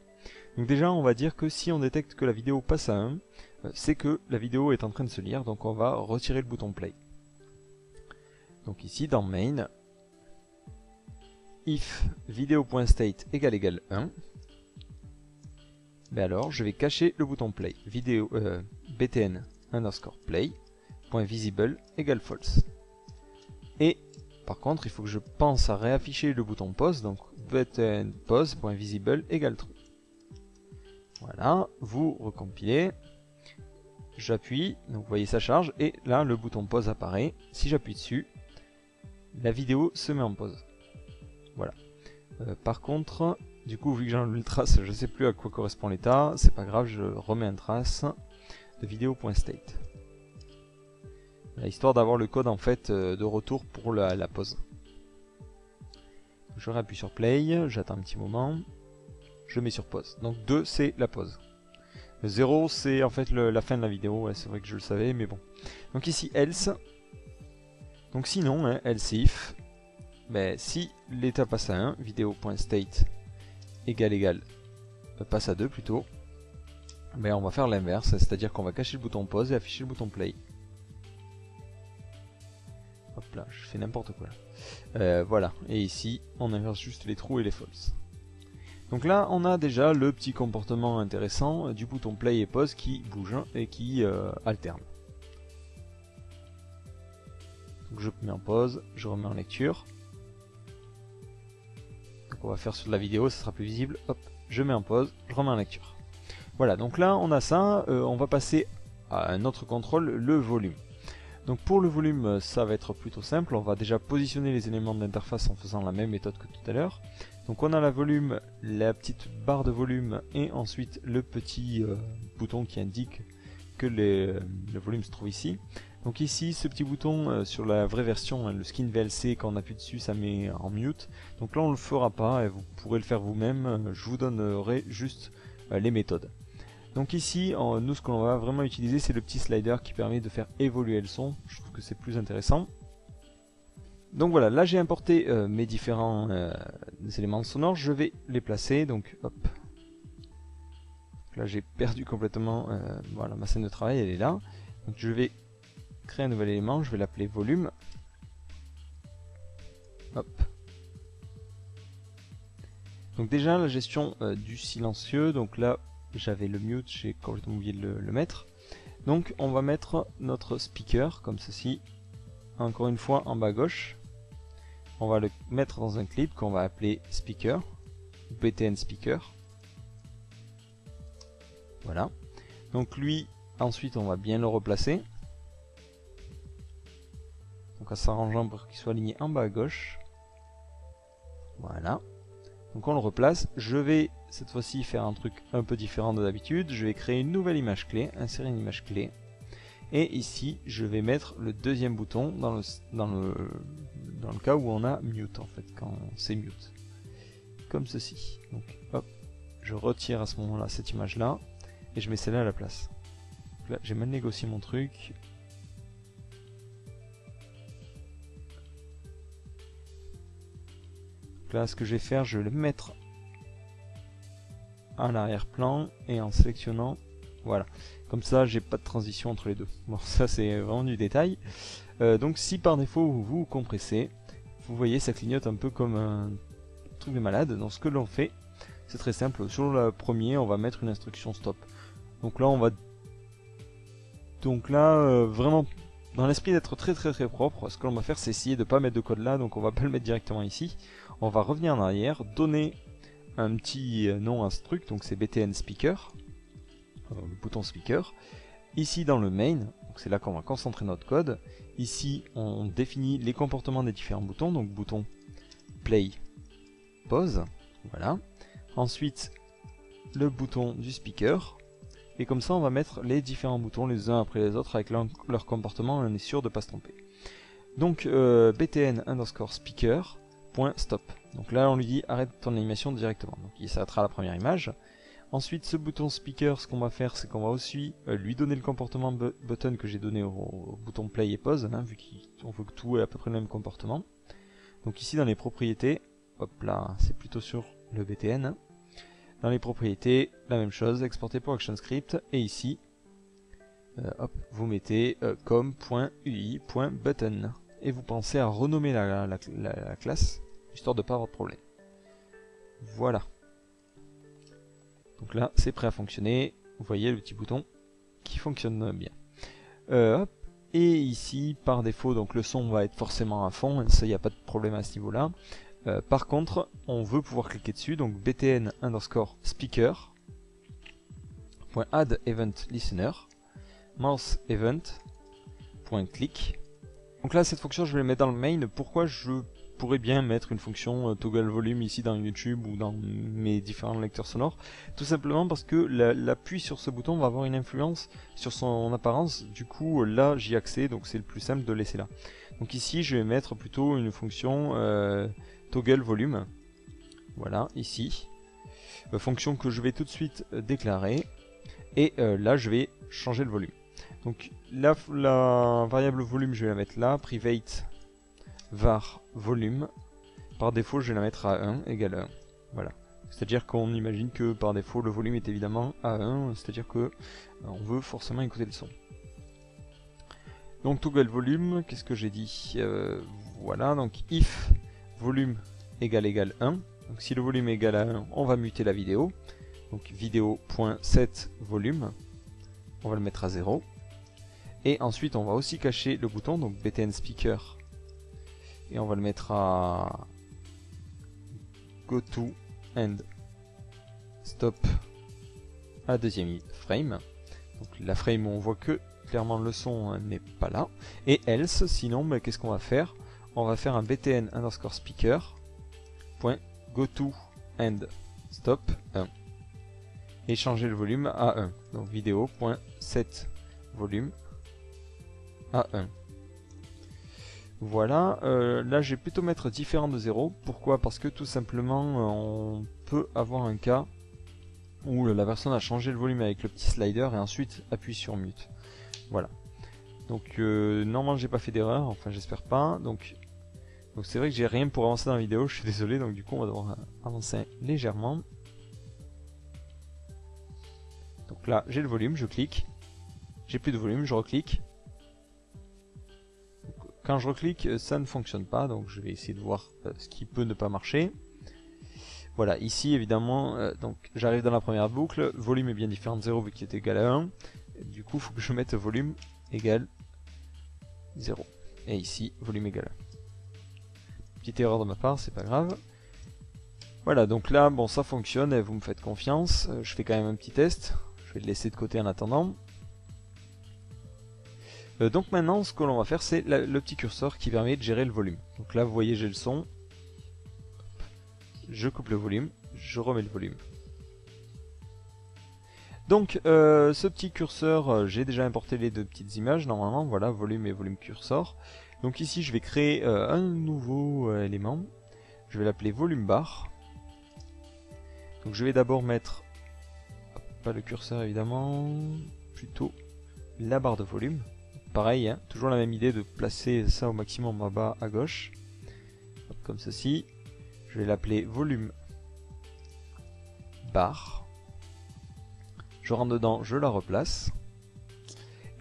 Speaker 1: Donc déjà, on va dire que si on détecte que la vidéo passe à 1, c'est que la vidéo est en train de se lire, donc on va retirer le bouton play. Donc ici, dans main, if video.state égale 1, ben alors je vais cacher le bouton play. Vidéo btn underscore play .visible égale false. Et par contre, il faut que je pense à réafficher le bouton pause, donc btn pause.visible égale true. Voilà, vous recompilez, j'appuie, donc vous voyez ça charge, et là le bouton pause apparaît. Si j'appuie dessus, la vidéo se met en pause. Voilà. Par contre, du coup, vu que j'ai enlevé le trace, je ne sais plus à quoi correspond l'état, c'est pas grave, je remets un trace de vidéo.state. Histoire d'avoir le code en fait de retour pour la pause. Je réappuie sur play, j'attends un petit moment. Je mets sur pause. Donc 2 c'est la pause. 0 c'est en fait la fin de la vidéo, ouais, c'est vrai que je le savais, mais bon. Donc ici else. Donc sinon, hein, else if, ben, si l'état passe à 1, vidéo.state passe à 2 plutôt, ben, on va faire l'inverse, c'est-à-dire qu'on va cacher le bouton pause et afficher le bouton play. Hop là, je fais n'importe quoi là. Voilà, et ici on inverse juste les trous et les false. Donc là, on a déjà le petit comportement intéressant du bouton play et pause qui bouge et qui alterne. Donc je mets en pause, je remets en lecture. Donc on va faire sur la vidéo, ça sera plus visible. Hop, je mets en pause, je remets en lecture. Voilà, donc là on a ça. On va passer à un autre contrôle, le volume. Donc pour le volume, ça va être plutôt simple. On va déjà positionner les éléments de l'interface en faisant la même méthode que tout à l'heure. Donc on a la volume, la petite barre de volume et ensuite le petit bouton qui indique que le volume se trouve ici. Donc ici, ce petit bouton sur la vraie version, hein, le skin VLC, quand on appuie dessus, ça met en mute. Donc là on ne le fera pas et vous pourrez le faire vous-même. Je vous donnerai juste les méthodes. Donc ici, nous ce qu'on va vraiment utiliser, c'est le petit slider qui permet de faire évoluer le son. Je trouve que c'est plus intéressant. Donc voilà, là j'ai importé mes différents éléments sonores, je vais les placer, donc hop. Là j'ai perdu complètement, voilà, ma scène de travail, elle est là. Donc je vais créer un nouvel élément, je vais l'appeler volume. Hop. Donc déjà la gestion du silencieux, donc là j'avais le mute, j'ai complètement oublié de le mettre. Donc on va mettre notre speaker comme ceci, encore une fois en bas à gauche. On va le mettre dans un clip qu'on va appeler speaker, btn speaker. Voilà. Donc lui, ensuite on va bien le replacer. Donc en s'arrangeant pour qu'il soit aligné en bas à gauche. Voilà. Donc on le replace. Je vais cette fois-ci faire un truc un peu différent de d'habitude. Je vais créer une nouvelle image clé, insérer une image clé. Et ici, je vais mettre le deuxième bouton dans le cas où on a mute en fait, quand c'est mute. Comme ceci. Donc hop, je retire à ce moment-là cette image-là et je mets celle-là à la place. Là, j'ai mal négocié mon truc. Donc là, ce que je vais faire, je vais le mettre à l'arrière-plan et en sélectionnant, voilà. Comme ça, j'ai pas de transition entre les deux. Bon, ça c'est vraiment du détail. Donc si par défaut vous compressez, vous voyez ça clignote un peu comme un truc de malade. Donc ce que l'on fait, C'est très simple, sur le premier on va mettre une instruction stop. Donc là on va... vraiment dans l'esprit d'être très propre, ce que l'on va faire c'est essayer de ne pas mettre de code là, donc on va pas le mettre directement ici. On va revenir en arrière, donner un petit nom à ce truc, donc c'est btn speaker, le bouton speaker. Ici dans le main, c'est là qu'on va concentrer notre code. Ici on définit les comportements des différents boutons, donc bouton play, pause, voilà. Ensuite le bouton du speaker, et comme ça on va mettre les différents boutons les uns après les autres avec leur comportement, on est sûr de ne pas se tromper. Donc btn underscore speaker point stop. Donc là on lui dit arrête ton animation directement, donc il s'arrêtera à la première image. Ensuite ce bouton speaker, ce qu'on va faire c'est qu'on va aussi lui donner le comportement button que j'ai donné au bouton play et pause, hein, vu qu'on veut que tout ait à peu près le même comportement. Donc ici dans les propriétés, hop là c'est plutôt sur le btn, hein. Dans les propriétés, la même chose, exporter pour ActionScript, et ici, hop, vous mettez com.ui.button, et vous pensez à renommer la classe, histoire de ne pas avoir de problème. Voilà. Donc là, c'est prêt à fonctionner, vous voyez le petit bouton qui fonctionne bien. Hop. Et ici, par défaut, donc le son va être forcément à fond, ça, il n'y a pas de problème à ce niveau-là. Par contre, on veut pouvoir cliquer dessus, donc btn underscore speaker .add event listener mouse event .click. Donc là, cette fonction, je vais la mettre dans le main. Pourquoi je pourrais bien mettre une fonction toggle volume ici dans YouTube ou dans mes différents lecteurs sonores? Tout simplement parce que l'appui sur ce bouton va avoir une influence sur son apparence. Du coup, là, j'y ai accès, donc c'est le plus simple de laisser là. Donc ici, je vais mettre plutôt une fonction toggle volume, voilà, ici, fonction que je vais tout de suite déclarer, et là je vais changer le volume. Donc la variable volume je vais la mettre là, private var volume, par défaut je vais la mettre à 1 égale 1, voilà. C'est à dire qu'on imagine que par défaut le volume est évidemment à 1, c'est à dire que on veut forcément écouter le son. Donc toggle volume, qu'est-ce que j'ai dit, voilà, donc if volume égale 1. Donc si le volume est égal à 1, on va muter la vidéo. Donc vidéo.set volume, on va le mettre à 0. Et ensuite on va aussi cacher le bouton, donc btn speaker. Et on va le mettre à go to and stop à deuxième frame. Donc la frame où on voit que clairement le son n'est pas là. Et else, sinon qu'est-ce qu'on va faire? On va faire un btn underscore speaker point go to and stop 1 et changer le volume à 1. Donc vidéo.set volume à 1. Voilà, là je vais plutôt mettre différent de 0. Pourquoi? Parce que tout simplement on peut avoir un cas où la personne a changé le volume avec le petit slider et ensuite appuie sur mute. Voilà. Donc normalement j'ai pas fait d'erreur, enfin j'espère pas. Donc c'est vrai que j'ai rien pour avancer dans la vidéo, je suis désolé, donc du coup on va devoir avancer légèrement. Donc là j'ai le volume, je clique, j'ai plus de volume, je reclique. Donc, quand je reclique ça ne fonctionne pas, donc je vais essayer de voir ce qui peut ne pas marcher. Voilà, ici évidemment, donc j'arrive dans la première boucle, volume est bien différent de 0 vu qu'il est égal à 1. Du coup il faut que je mette volume égale 0. Et ici volume égale 1. Petite erreur de ma part, c'est pas grave. Voilà, donc là, bon, ça fonctionne, et vous me faites confiance. Je fais quand même un petit test. Je vais le laisser de côté en attendant. Donc maintenant, ce que l'on va faire, c'est le petit curseur qui permet de gérer le volume. Donc là, vous voyez, j'ai le son. Je coupe le volume, je remets le volume. Donc, ce petit curseur, j'ai déjà importé les deux petites images, normalement, voilà, volume et volume cursor. Donc ici je vais créer un nouveau élément, je vais l'appeler volume bar. Donc je vais d'abord mettre, pas le curseur évidemment, plutôt la barre de volume. Pareil, hein, toujours la même idée de placer ça au maximum en bas à gauche, comme ceci. Je vais l'appeler volume bar. Je rentre dedans, je la replace.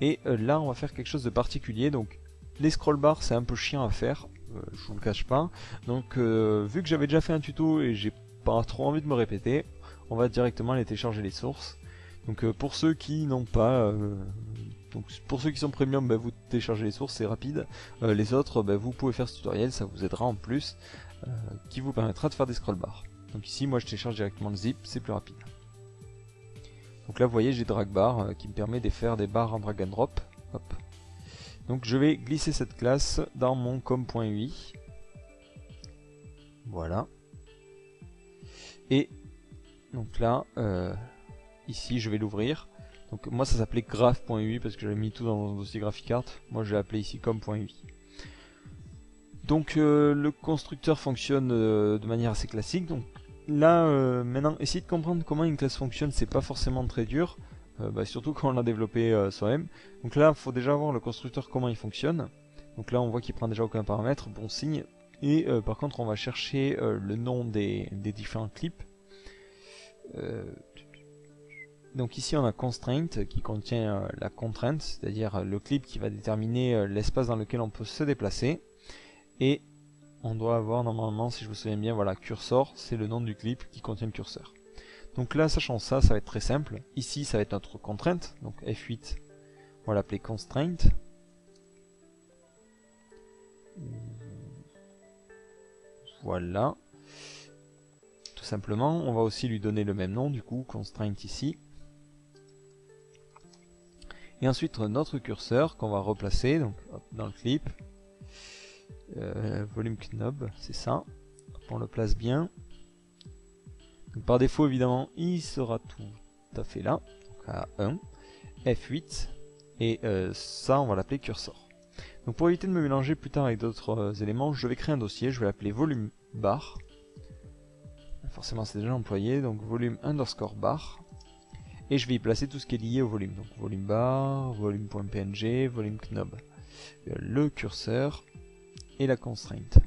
Speaker 1: Et là on va faire quelque chose de particulier, donc les scroll bars c'est un peu chiant à faire, je vous le cache pas. Donc vu que j'avais déjà fait un tuto et j'ai pas trop envie de me répéter, on va directement aller télécharger les sources. Donc pour ceux qui n'ont pas, donc pour ceux qui sont premium, vous téléchargez les sources, c'est rapide. Les autres, vous pouvez faire ce tutoriel, ça vous aidera en plus, qui vous permettra de faire des scroll bars. Donc ici, moi je télécharge directement le zip, c'est plus rapide. Donc là, vous voyez, j'ai drag bar qui me permet de faire des barres en drag and drop. Hop. Donc je vais glisser cette classe dans mon com.ui. Voilà. Et donc là, ici, je vais l'ouvrir. Donc moi, ça s'appelait graph.ui parce que j'avais mis tout dans mon dossier GraphiCart. Moi, je l'ai appelé ici com.ui. Donc le constructeur fonctionne de manière assez classique. Donc là, maintenant, essayer de comprendre comment une classe fonctionne, c'est pas forcément très dur. Surtout quand on l'a développé soi-même. Donc là, il faut déjà voir le constructeur comment il fonctionne. Donc là, on voit qu'il prend déjà aucun paramètre, bon signe. Et par contre, on va chercher le nom des différents clips. Donc ici, on a constraint qui contient la contrainte, c'est-à-dire le clip qui va déterminer l'espace dans lequel on peut se déplacer. Et on doit avoir normalement, si je me souviens bien, voilà, cursor, c'est le nom du clip qui contient le curseur. Donc là, sachant ça, ça va être très simple. Ici, ça va être notre contrainte. Donc F8, on va l'appeler constraint. Voilà. Tout simplement, on va aussi lui donner le même nom, du coup, constraint ici. Et ensuite, notre curseur qu'on va replacer donc, hop, dans le clip. Volume knob, c'est ça. Hop, on le place bien. Donc par défaut, évidemment, il sera tout à fait là, donc à 1, F8, et ça, on va l'appeler cursor. Donc pour éviter de me mélanger plus tard avec d'autres éléments, je vais créer un dossier, je vais l'appeler volume bar. Forcément, c'est déjà employé, donc volume underscore bar. Et je vais y placer tout ce qui est lié au volume. Donc volume bar, volume.png, volume knob, le curseur et la constraint.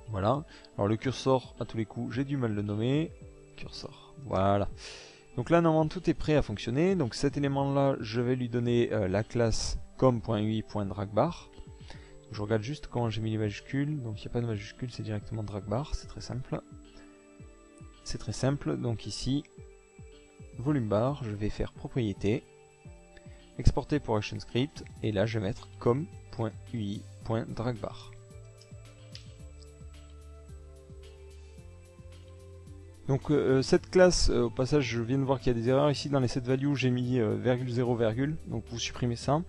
Speaker 1: Voilà, alors le cursor, à tous les coups, j'ai du mal à le nommer. Cursor, voilà. Donc là, normalement, tout est prêt à fonctionner. Donc cet élément-là, je vais lui donner la classe com.ui.dragbar. Je regarde juste comment j'ai mis les majuscules. Donc il n'y a pas de majuscules, c'est directement dragbar, c'est très simple. C'est très simple, donc ici, volume bar, je vais faire propriété, exporter pour ActionScript, et là je vais mettre com.ui.dragbar. Donc cette classe, au passage, je viens de voir qu'il y a des erreurs ici dans les set values, j'ai mis virgule 0, donc vous supprimez ça.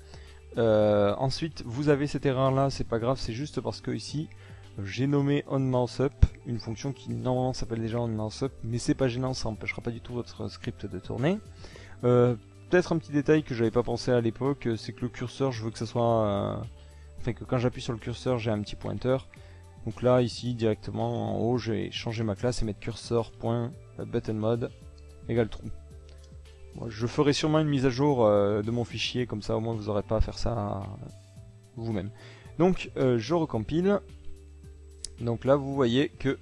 Speaker 1: Ensuite, vous avez cette erreur là, c'est pas grave, c'est juste parce que ici, j'ai nommé onMouseUp, une fonction qui normalement s'appelle déjà onMouseUp, mais c'est pas gênant, ça n'empêchera pas du tout votre script de tourner. Peut-être un petit détail que j'avais pas pensé à l'époque, c'est que le curseur, je veux que ça soit... enfin que quand j'appuie sur le curseur, j'ai un petit pointeur. Donc là, ici, directement en haut, je vais changer ma classe et mettre cursor.buttonMode égale true. Bon, je ferai sûrement une mise à jour de mon fichier, comme ça au moins vous n'aurez pas à faire ça vous-même. Donc je recompile. Donc là, vous voyez que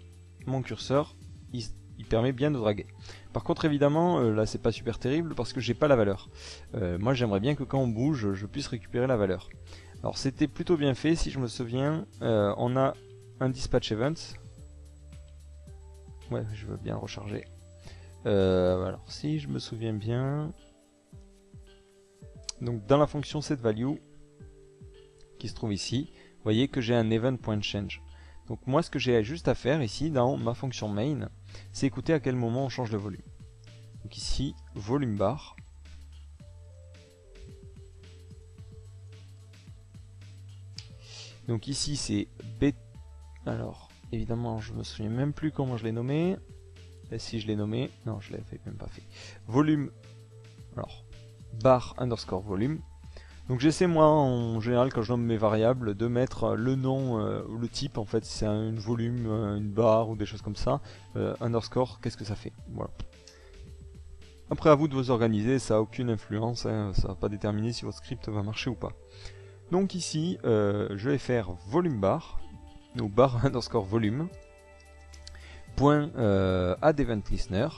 Speaker 1: mon curseur, il permet bien de draguer. Par contre, évidemment, là c'est pas super terrible parce que j'ai pas la valeur. Moi j'aimerais bien que quand on bouge, je puisse récupérer la valeur. Alors c'était plutôt bien fait, si je me souviens, on a un dispatch event. Ouais, je veux bien recharger. Alors si je me souviens bien, donc dans la fonction setValue qui se trouve ici, vous voyez que j'ai un event.change. Donc moi ce que j'ai juste à faire ici dans ma fonction main, c'est écouter à quel moment on change de volume. Donc ici, volume bar. Donc ici c'est B. Alors évidemment je me souviens même plus comment je l'ai nommé. Et si je l'ai nommé, non je l'avais même pas fait. Volume, alors bar underscore volume. Donc j'essaie moi en général quand je nomme mes variables de mettre le nom ou le type en fait si c'est un volume, une barre ou des choses comme ça. Underscore, qu'est-ce que ça fait? Voilà. Après à vous de vous organiser, ça n'a aucune influence, hein, ça va pas déterminer si votre script va marcher ou pas. Donc ici je vais faire volume bar, ou bar underscore volume. Point add event listener.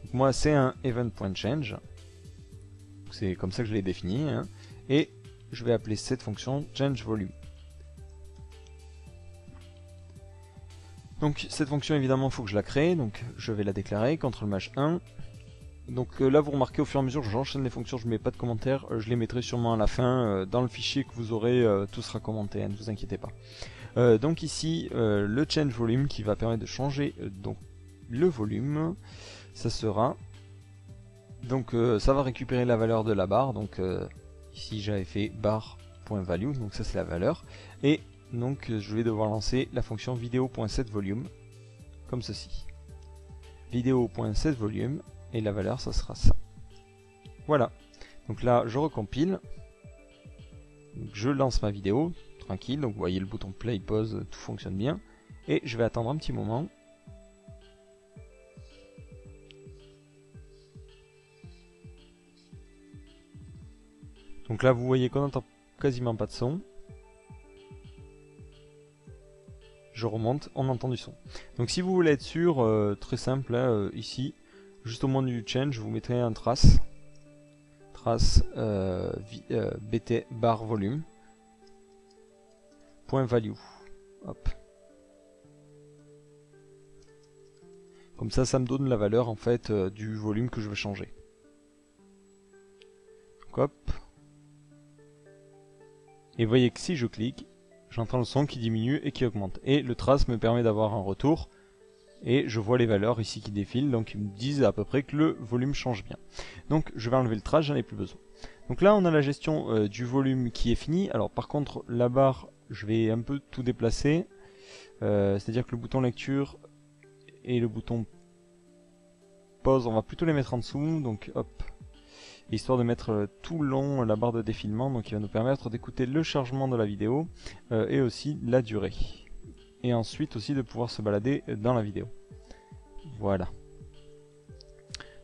Speaker 1: Donc moi c'est un event.change. C'est comme ça que je l'ai défini. Hein. Et je vais appeler cette fonction change volume. Donc cette fonction évidemment il faut que je la crée, donc je vais la déclarer, CTRL-1. Donc là vous remarquez au fur et à mesure j'enchaîne les fonctions, je ne mets pas de commentaires, je les mettrai sûrement à la fin, dans le fichier que vous aurez, tout sera commenté, hein, ne vous inquiétez pas. Donc ici le change volume qui va permettre de changer donc le volume, ça sera, donc ça va récupérer la valeur de la barre, donc ici j'avais fait bar.value, donc ça c'est la valeur, et donc je vais devoir lancer la fonction video.setVolume, comme ceci. Video.setVolume, et la valeur ça sera ça. Voilà, donc là je recompile, donc, je lance ma vidéo, tranquille, donc vous voyez le bouton play, pause, tout fonctionne bien, et je vais attendre un petit moment. Donc là vous voyez qu'on n'entend quasiment pas de son. Je remonte, on entend du son. Donc si vous voulez être sûr, très simple, là, ici, juste au moment du change, vous mettrez un trace bt bar volume point value. Hop. Comme ça me donne la valeur en fait du volume que je veux changer. Donc, hop. Et vous voyez que si je clique, j'entends le son qui diminue et qui augmente. Et le trace me permet d'avoir un retour. Et je vois les valeurs ici qui défilent, donc ils me disent à peu près que le volume change bien. Donc je vais enlever le trace, j'en ai plus besoin. Donc là on a la gestion du volume qui est finie. Alors par contre la barre, je vais un peu tout déplacer. C'est-à-dire que le bouton lecture et le bouton pause, on va plutôt les mettre en dessous. Donc hop, histoire de mettre tout le long la barre de défilement, donc qui va nous permettre d'écouter le chargement de la vidéo et aussi la durée. Et ensuite aussi de pouvoir se balader dans la vidéo. Voilà.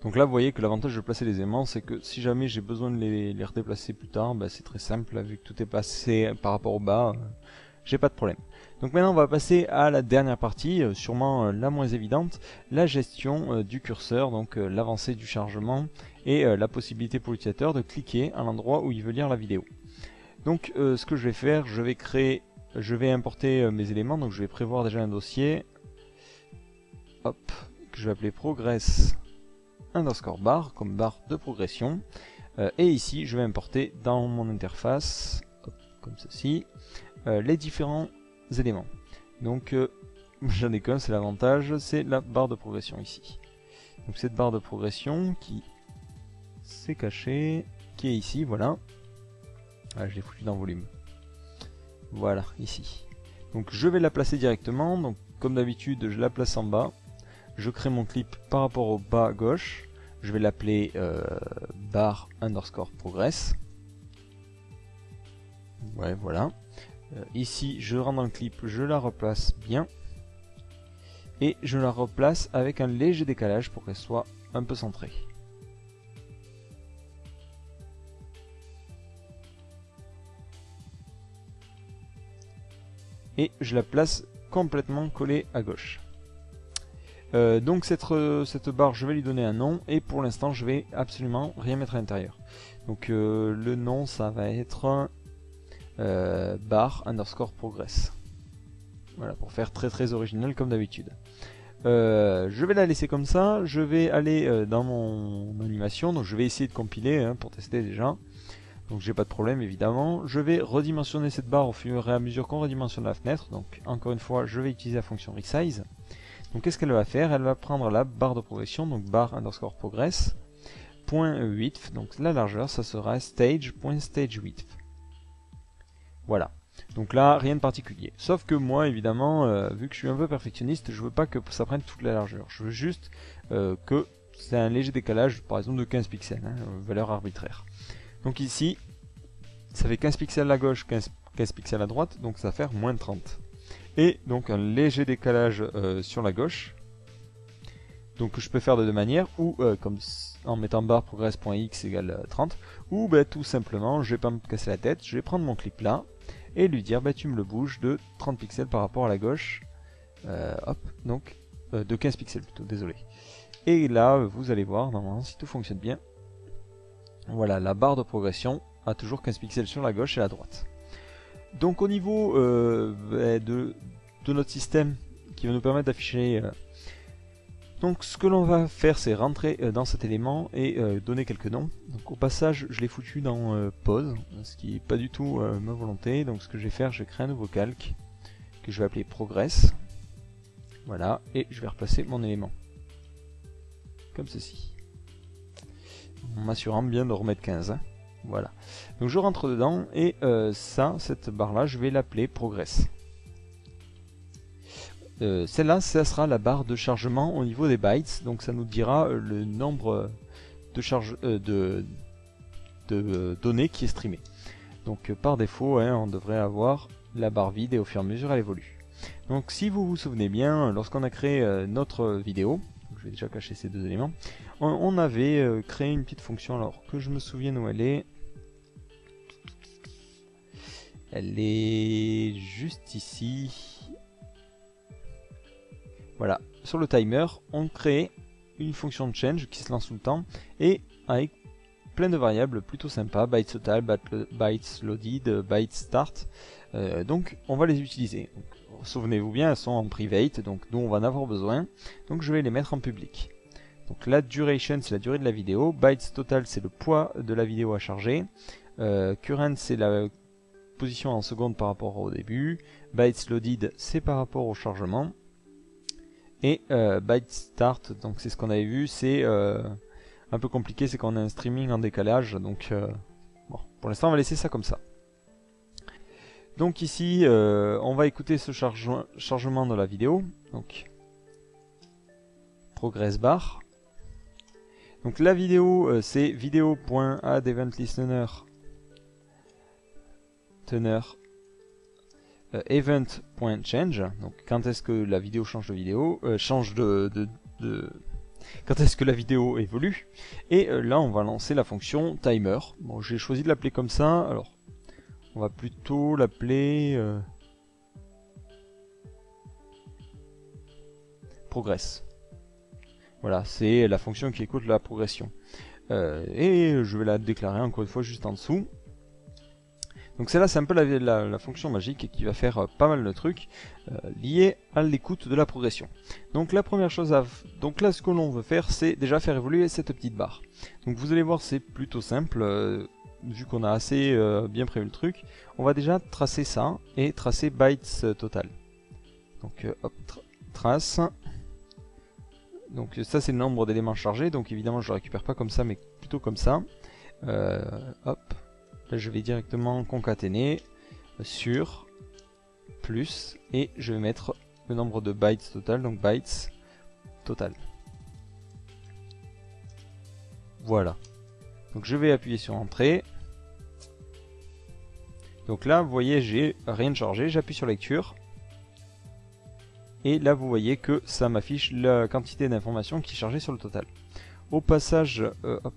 Speaker 1: Donc là vous voyez que l'avantage de placer les éléments, c'est que si jamais j'ai besoin de les redéplacer plus tard, bah, c'est très simple, là, vu que tout est passé par rapport au bas, j'ai pas de problème. Donc maintenant on va passer à la dernière partie, sûrement la moins évidente, la gestion du curseur, donc l'avancée du chargement et la possibilité pour l'utilisateur de cliquer à l'endroit où il veut lire la vidéo. Donc ce que je vais faire, je vais importer mes éléments, donc je vais prévoir déjà un dossier, hop, que je vais appeler progress underscore bar, comme barre de progression, et ici je vais importer dans mon interface, hop, comme ceci, les différents éléments. Donc j'en ai qu'un, c'est l'avantage, c'est la barre de progression ici. Donc cette barre de progression qui s'est cachée, qui est ici, voilà. Ah, je l'ai foutu dans volume. Voilà, ici. Donc je vais la placer directement, donc comme d'habitude je la place en bas. Je crée mon clip par rapport au bas à gauche. Je vais l'appeler bar underscore progress. Ouais, voilà. Ici je rentre dans le clip, je la replace bien. Et je la replace avec un léger décalage pour qu'elle soit un peu centrée. Et je la place complètement collée à gauche. Donc cette barre, je vais lui donner un nom, et pour l'instant je vais absolument rien mettre à l'intérieur. Donc le nom ça va être bar underscore progress. Voilà, pour faire très original comme d'habitude. Je vais la laisser comme ça, je vais aller dans mon animation, donc je vais essayer de compiler pour tester déjà. Donc j'ai pas de problème évidemment. Je vais redimensionner cette barre au fur et à mesure qu'on redimensionne la fenêtre. Donc encore une fois, je vais utiliser la fonction resize. Donc qu'est-ce qu'elle va faire? Elle va prendre la barre de progression, donc bar underscore progress, point width, donc la largeur, ça sera stage.stageWidth. Voilà. Donc là, rien de particulier. Sauf que moi, évidemment, vu que je suis un peu perfectionniste, je veux pas que ça prenne toute la largeur. Je veux juste que c'est un léger décalage, par exemple de 15 pixels, valeur arbitraire. Donc ici, ça fait 15 pixels à gauche, 15 pixels à droite, donc ça va faire moins 30. Et donc un léger décalage sur la gauche. Donc je peux faire de deux manières, ou comme en mettant bar progress.x égale 30, ou tout simplement, je vais pas me casser la tête, je vais prendre mon clip là, et lui dire, tu me le bouges de 30 pixels par rapport à la gauche, hop, donc de 15 pixels plutôt, désolé. Et là, vous allez voir, normalement, si tout fonctionne bien, voilà, la barre de progression a toujours 15 pixels sur la gauche et la droite. Donc au niveau de notre système qui va nous permettre d'afficher. Donc ce que l'on va faire, c'est rentrer dans cet élément et donner quelques noms. Donc au passage, je l'ai foutu dans pause, ce qui n'est pas du tout ma volonté. Donc ce que je vais faire, je vais créer un nouveau calque que je vais appeler progress. Voilà, et je vais replacer mon élément. Comme ceci. En m'assurant bien de remettre 15. Hein. Voilà. Donc je rentre dedans et cette barre là, je vais l'appeler progress. Celle-là, ça sera la barre de chargement au niveau des bytes, donc ça nous dira le nombre de données qui est streamé. Donc par défaut, hein, on devrait avoir la barre vide et au fur et à mesure elle évolue. Donc si vous vous souvenez bien, lorsqu'on a créé notre vidéo, je vais déjà cacher ces deux éléments, on avait créé une petite fonction, alors que je me souvienne où elle est. Elle est juste ici. Voilà, sur le timer, on crée une fonction de change qui se lance tout le temps et avec plein de variables plutôt sympas, bytes total, bytes loaded, bytes start. Donc on va les utiliser. Souvenez-vous bien, elles sont en private, donc nous on va en avoir besoin. Donc je vais les mettre en public. Donc la duration, c'est la durée de la vidéo. Bytes total, c'est le poids de la vidéo à charger. Current, c'est la position en secondes par rapport au début. Bytes loaded, c'est par rapport au chargement. Et byte start, donc c'est ce qu'on avait vu, c'est un peu compliqué, c'est qu'on a un streaming en décalage, donc bon, pour l'instant on va laisser ça comme ça. Donc ici, on va écouter ce chargement de la vidéo, donc progress bar. Donc la vidéo, c'est video.addEventListener teneur event.change, donc quand est-ce que la vidéo change de vidéo, quand est-ce que la vidéo évolue, et là on va lancer la fonction timer. Bon, j'ai choisi de l'appeler comme ça, alors on va plutôt l'appeler progress. Voilà, c'est la fonction qui écoute la progression. Et je vais la déclarer encore une fois juste en dessous. Donc celle-là, c'est un peu la fonction magique qui va faire pas mal de trucs liés à l'écoute de la progression. Donc la première chose donc là, ce que l'on veut faire, c'est déjà faire évoluer cette petite barre. Donc vous allez voir, c'est plutôt simple, vu qu'on a assez bien prévu le truc. On va déjà tracer ça et tracer bytes total. Donc hop, trace. Donc ça, c'est le nombre d'éléments chargés. Donc évidemment, je ne le récupère pas comme ça, mais plutôt comme ça. Hop. Là, je vais directement concaténer sur plus et je vais mettre le nombre de bytes total, donc bytes total. Voilà. Donc je vais appuyer sur entrée. Donc là, vous voyez, j'ai rien chargé. J'appuie sur lecture. Et là, vous voyez que ça m'affiche la quantité d'informations qui est chargée sur le total. Au passage, hop.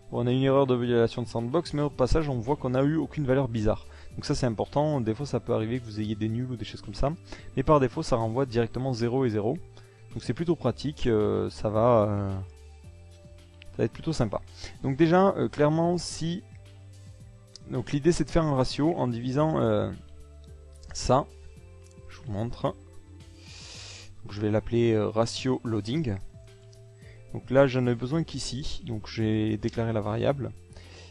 Speaker 1: Bon, on a une erreur de violation de sandbox, mais au passage on voit qu'on n'a eu aucune valeur bizarre. Donc ça c'est important, des fois ça peut arriver que vous ayez des nuls ou des choses comme ça. Mais par défaut ça renvoie directement 0 et 0. Donc c'est plutôt pratique, ça va être plutôt sympa. Donc déjà, clairement si... Donc l'idée c'est de faire un ratio en divisant ça. Je vous montre. Donc, je vais l'appeler ratio loading. Donc là j'en ai besoin qu'ici, donc j'ai déclaré la variable.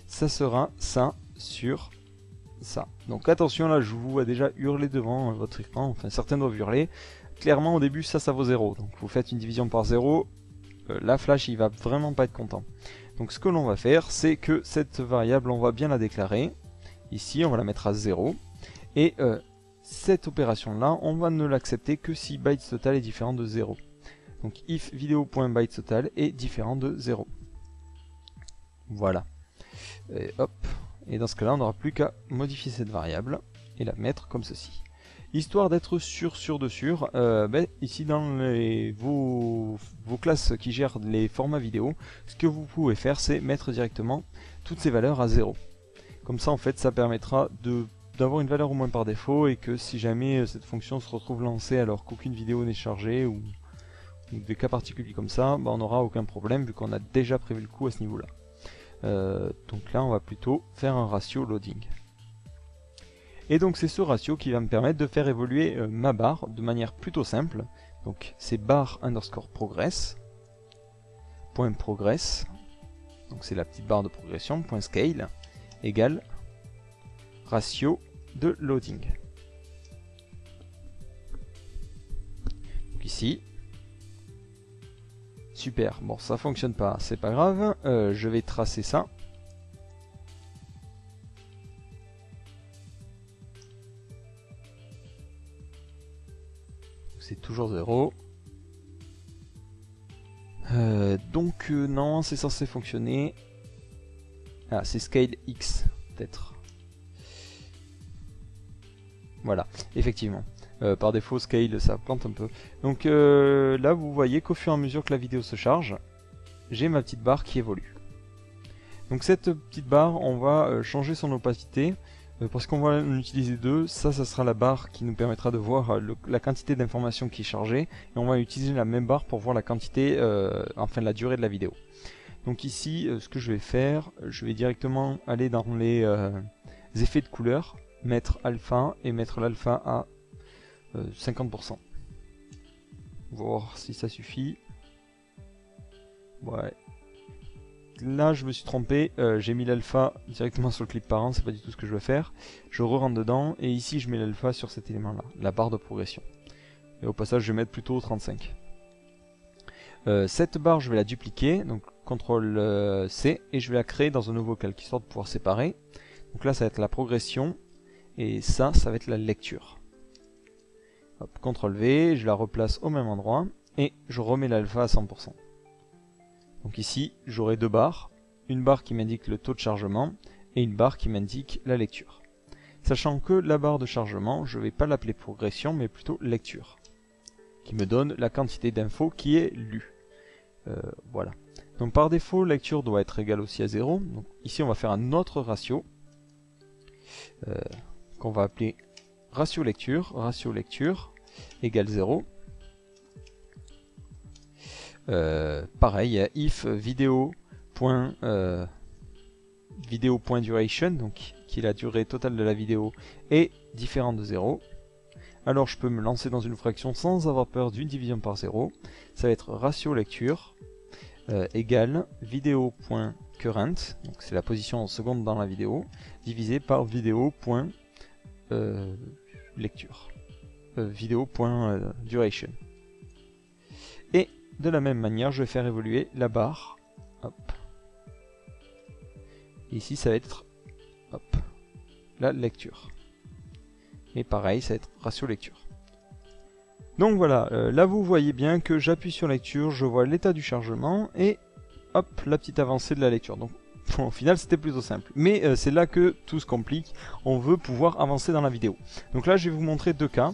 Speaker 1: Ça sera ça sur ça. Donc attention, là je vous vois déjà hurler devant votre écran, enfin certains doivent hurler. Clairement au début ça vaut 0, donc vous faites une division par 0, la flash il va vraiment pas être content. Donc ce que l'on va faire, c'est que cette variable on va bien la déclarer. Ici on va la mettre à 0. Et cette opération là, on va ne l'accepter que si bytes total est différent de 0. Donc if video.bytes total est différent de 0. Voilà. Et hop. Et dans ce cas-là, on n'aura plus qu'à modifier cette variable et la mettre comme ceci. Histoire d'être sûr de sûr, ici dans vos classes qui gèrent les formats vidéo, ce que vous pouvez faire, c'est mettre directement toutes ces valeurs à 0. Comme ça, en fait, ça permettra d'avoir une valeur au moins par défaut et que si jamais cette fonction se retrouve lancée alors qu'aucune vidéo n'est chargée ou des cas particuliers comme ça, on n'aura aucun problème vu qu'on a déjà prévu le coup à ce niveau là. Donc là on va plutôt faire un ratio loading. Et donc c'est ce ratio qui va me permettre de faire évoluer ma barre de manière plutôt simple. Donc c'est bar underscore progress, point progress, donc c'est la petite barre de progression, point scale, égale ratio de loading. Donc ici, super, bon ça fonctionne pas, c'est pas grave, je vais tracer ça. C'est toujours 0. Donc non, c'est censé fonctionner. Ah, c'est scale X, peut-être. Voilà, effectivement. Par défaut, scale, ça plante un peu. Donc là, vous voyez qu'au fur et à mesure que la vidéo se charge, j'ai ma petite barre qui évolue. Donc cette petite barre, on va changer son opacité. Parce qu'on va en utiliser deux, ça sera la barre qui nous permettra de voir la quantité d'informations qui est chargée, et on va utiliser la même barre pour voir la quantité, enfin la durée de la vidéo. Donc ici, ce que je vais faire, je vais directement aller dans les effets de couleur, mettre alpha et mettre l'alpha à 50%. On va voir si ça suffit. Ouais. Là je me suis trompé, j'ai mis l'alpha directement sur le clip parent, c'est pas du tout ce que je veux faire. Je re-rentre dedans et ici je mets l'alpha sur cet élément là, la barre de progression. Et au passage je vais mettre plutôt 35. Cette barre je vais la dupliquer, donc CTRL C, et je vais la créer dans un nouveau calque, histoire de pouvoir séparer. Donc là ça va être la progression, et ça va être la lecture. Hop, CTRL V, je la replace au même endroit, et je remets l'alpha à 100%. Donc ici, j'aurai deux barres, une barre qui m'indique le taux de chargement et une barre qui m'indique la lecture. Sachant que la barre de chargement, je ne vais pas l'appeler progression, mais plutôt lecture, qui me donne la quantité d'infos qui est lue. Voilà. Donc par défaut, lecture doit être égale aussi à 0. Donc ici, on va faire un autre ratio, qu'on va appeler ratio lecture égale 0. Pareil, if video.duration, donc qui est la durée totale de la vidéo, est différent de 0, alors je peux me lancer dans une fraction sans avoir peur d'une division par 0. Ça va être ratio lecture égale video.current, donc c'est la position en secondes dans la vidéo, divisé par video.lecture, video.duration. Et de la même manière, je vais faire évoluer la barre. Hop. Et ici, ça va être hop, la lecture. Et pareil, ça va être ratio lecture. Donc voilà, là vous voyez bien que j'appuie sur lecture, je vois l'état du chargement et hop, la petite avancée de la lecture. Donc bon, au final, c'était plutôt simple. Mais c'est là que tout se complique. On veut pouvoir avancer dans la vidéo. Donc là, je vais vous montrer deux cas.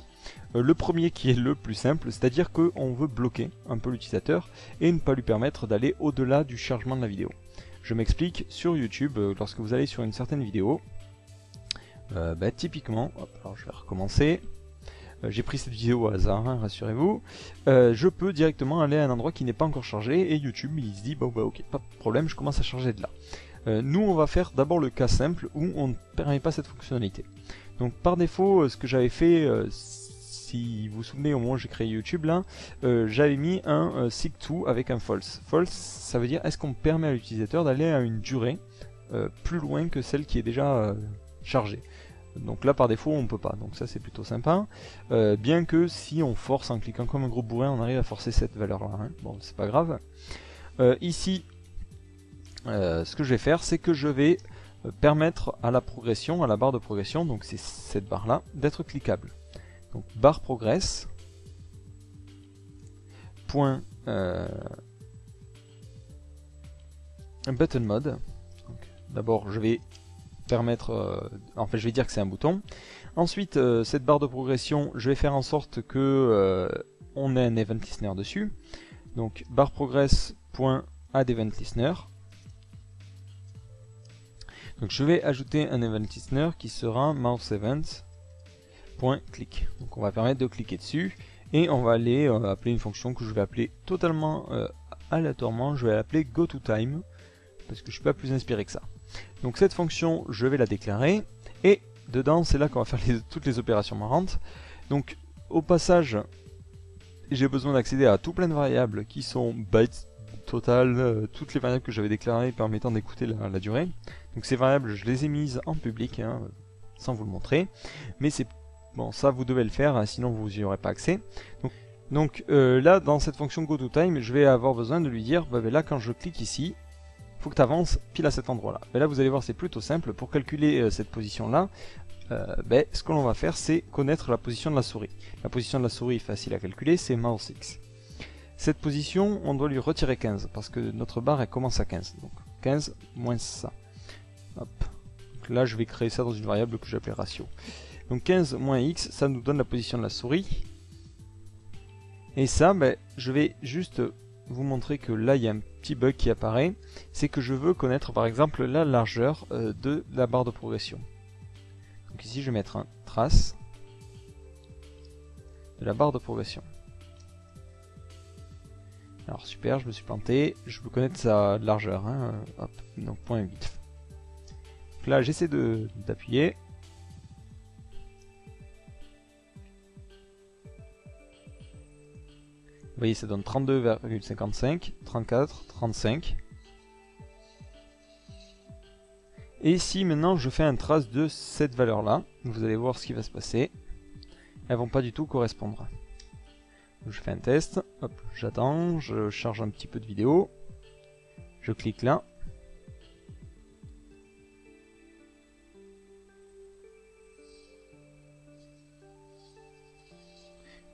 Speaker 1: Le premier qui est le plus simple, c'est-à-dire qu'on veut bloquer un peu l'utilisateur et ne pas lui permettre d'aller au-delà du chargement de la vidéo. Je m'explique, sur YouTube, lorsque vous allez sur une certaine vidéo, typiquement, hop, alors je vais recommencer, j'ai pris cette vidéo au hasard, hein, rassurez-vous, je peux directement aller à un endroit qui n'est pas encore chargé et YouTube il se dit, bon bah ok, pas de problème, je commence à charger de là. Nous on va faire d'abord le cas simple où on ne permet pas cette fonctionnalité. Donc par défaut, ce que j'avais fait, si vous vous souvenez au moment où j'ai créé YouTube là, j'avais mis un seek2 avec un false. False, ça veut dire est-ce qu'on permet à l'utilisateur d'aller à une durée plus loin que celle qui est déjà chargée. Donc là par défaut on peut pas, donc ça c'est plutôt sympa. Bien que si on force en cliquant comme un gros bourrin, on arrive à forcer cette valeur là, hein. Bon c'est pas grave. Ici, ce que je vais faire, c'est que je vais permettre à la progression, à la barre de progression, donc c'est cette barre là, d'être cliquable. Donc barre progress, point button mode. D'abord je vais permettre, enfin je vais dire que c'est un bouton. Ensuite cette barre de progression, je vais faire en sorte que on ait un event listener dessus. Donc barre progress point add event listener. Donc je vais ajouter un event listener qui sera mouse event point click. Donc on va permettre de cliquer dessus et on va aller appeler une fonction que je vais appeler totalement aléatoirement. Je vais l'appeler goToTime parce que je suis pas plus inspiré que ça. Donc cette fonction je vais la déclarer et dedans, c'est là qu'on va faire toutes les opérations marrantes. Donc au passage, j'ai besoin d'accéder à tout plein de variables qui sont bytes, total, toutes les variables que j'avais déclarées permettant d'écouter la durée. Donc ces variables, je les ai mises en public, hein, sans vous le montrer. Mais c'est bon, ça vous devez le faire, hein, sinon vous n'y aurez pas accès. Donc là, dans cette fonction goToTime, je vais avoir besoin de lui dire, là quand je clique ici, il faut que tu avances pile à cet endroit-là. Là, vous allez voir, c'est plutôt simple. Pour calculer cette position-là, ce que l'on va faire, c'est connaître la position de la souris. La position de la souris est facile à calculer, c'est mouse X. Cette position, on doit lui retirer 15, parce que notre barre, elle commence à 15. Donc 15 moins ça. Hop. Donc là, je vais créer ça dans une variable que j'appelle ratio. Donc 15 moins X, ça nous donne la position de la souris. Et ça, je vais juste vous montrer que là, il y a un petit bug qui apparaît. C'est que je veux connaître, par exemple, la largeur de la barre de progression. Donc ici, je vais mettre un trace de la barre de progression. Alors super, je me suis planté. Je veux connaître sa largeur. Hein. Hop, donc 0.8. Donc là, j'essaie d'appuyer. Vous voyez, ça donne 32,55, 34, 35. Et si maintenant je fais un trace de cette valeur-là, vous allez voir ce qui va se passer. Elles vont pas du tout correspondre. Je fais un test, hop, j'attends, je charge un petit peu de vidéo. Je clique là.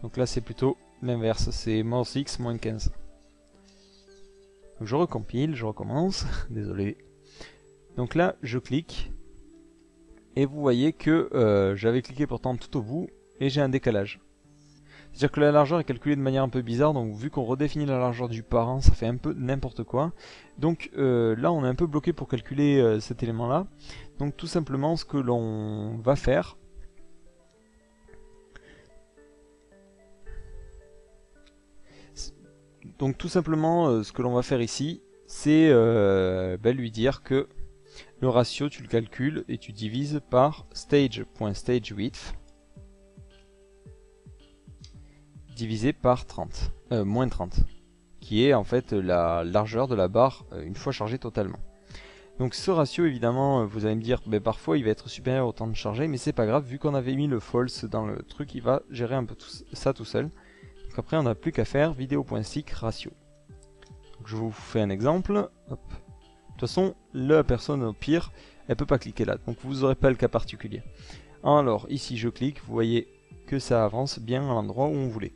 Speaker 1: Donc là c'est plutôt l'inverse, c'est mouse X moins 15. Donc je recompile, je recommence, désolé. Donc là je clique, et vous voyez que j'avais cliqué pourtant tout au bout, et j'ai un décalage. C'est-à-dire que la largeur est calculée de manière un peu bizarre, donc vu qu'on redéfinit la largeur du parent, ça fait un peu n'importe quoi. Donc là on est un peu bloqué pour calculer cet élément-là. Donc tout simplement ce que l'on va faire, ce que l'on va faire ici, c'est lui dire que le ratio, tu le calcules et tu divises par stage.stageWidth divisé par 30, moins 30, qui est en fait la largeur de la barre une fois chargée totalement. Donc ce ratio, évidemment, vous allez me dire, parfois il va être supérieur au temps de charger, mais c'est pas grave, vu qu'on avait mis le false dans le truc, il va gérer un peu ça tout seul. Donc après on n'a plus qu'à faire vidéo.seek ratio. Donc je vous fais un exemple. Hop. De toute façon, la personne au pire, elle peut pas cliquer là, donc vous n'aurez pas le cas particulier. Alors ici je clique, vous voyez que ça avance bien à l'endroit où on voulait.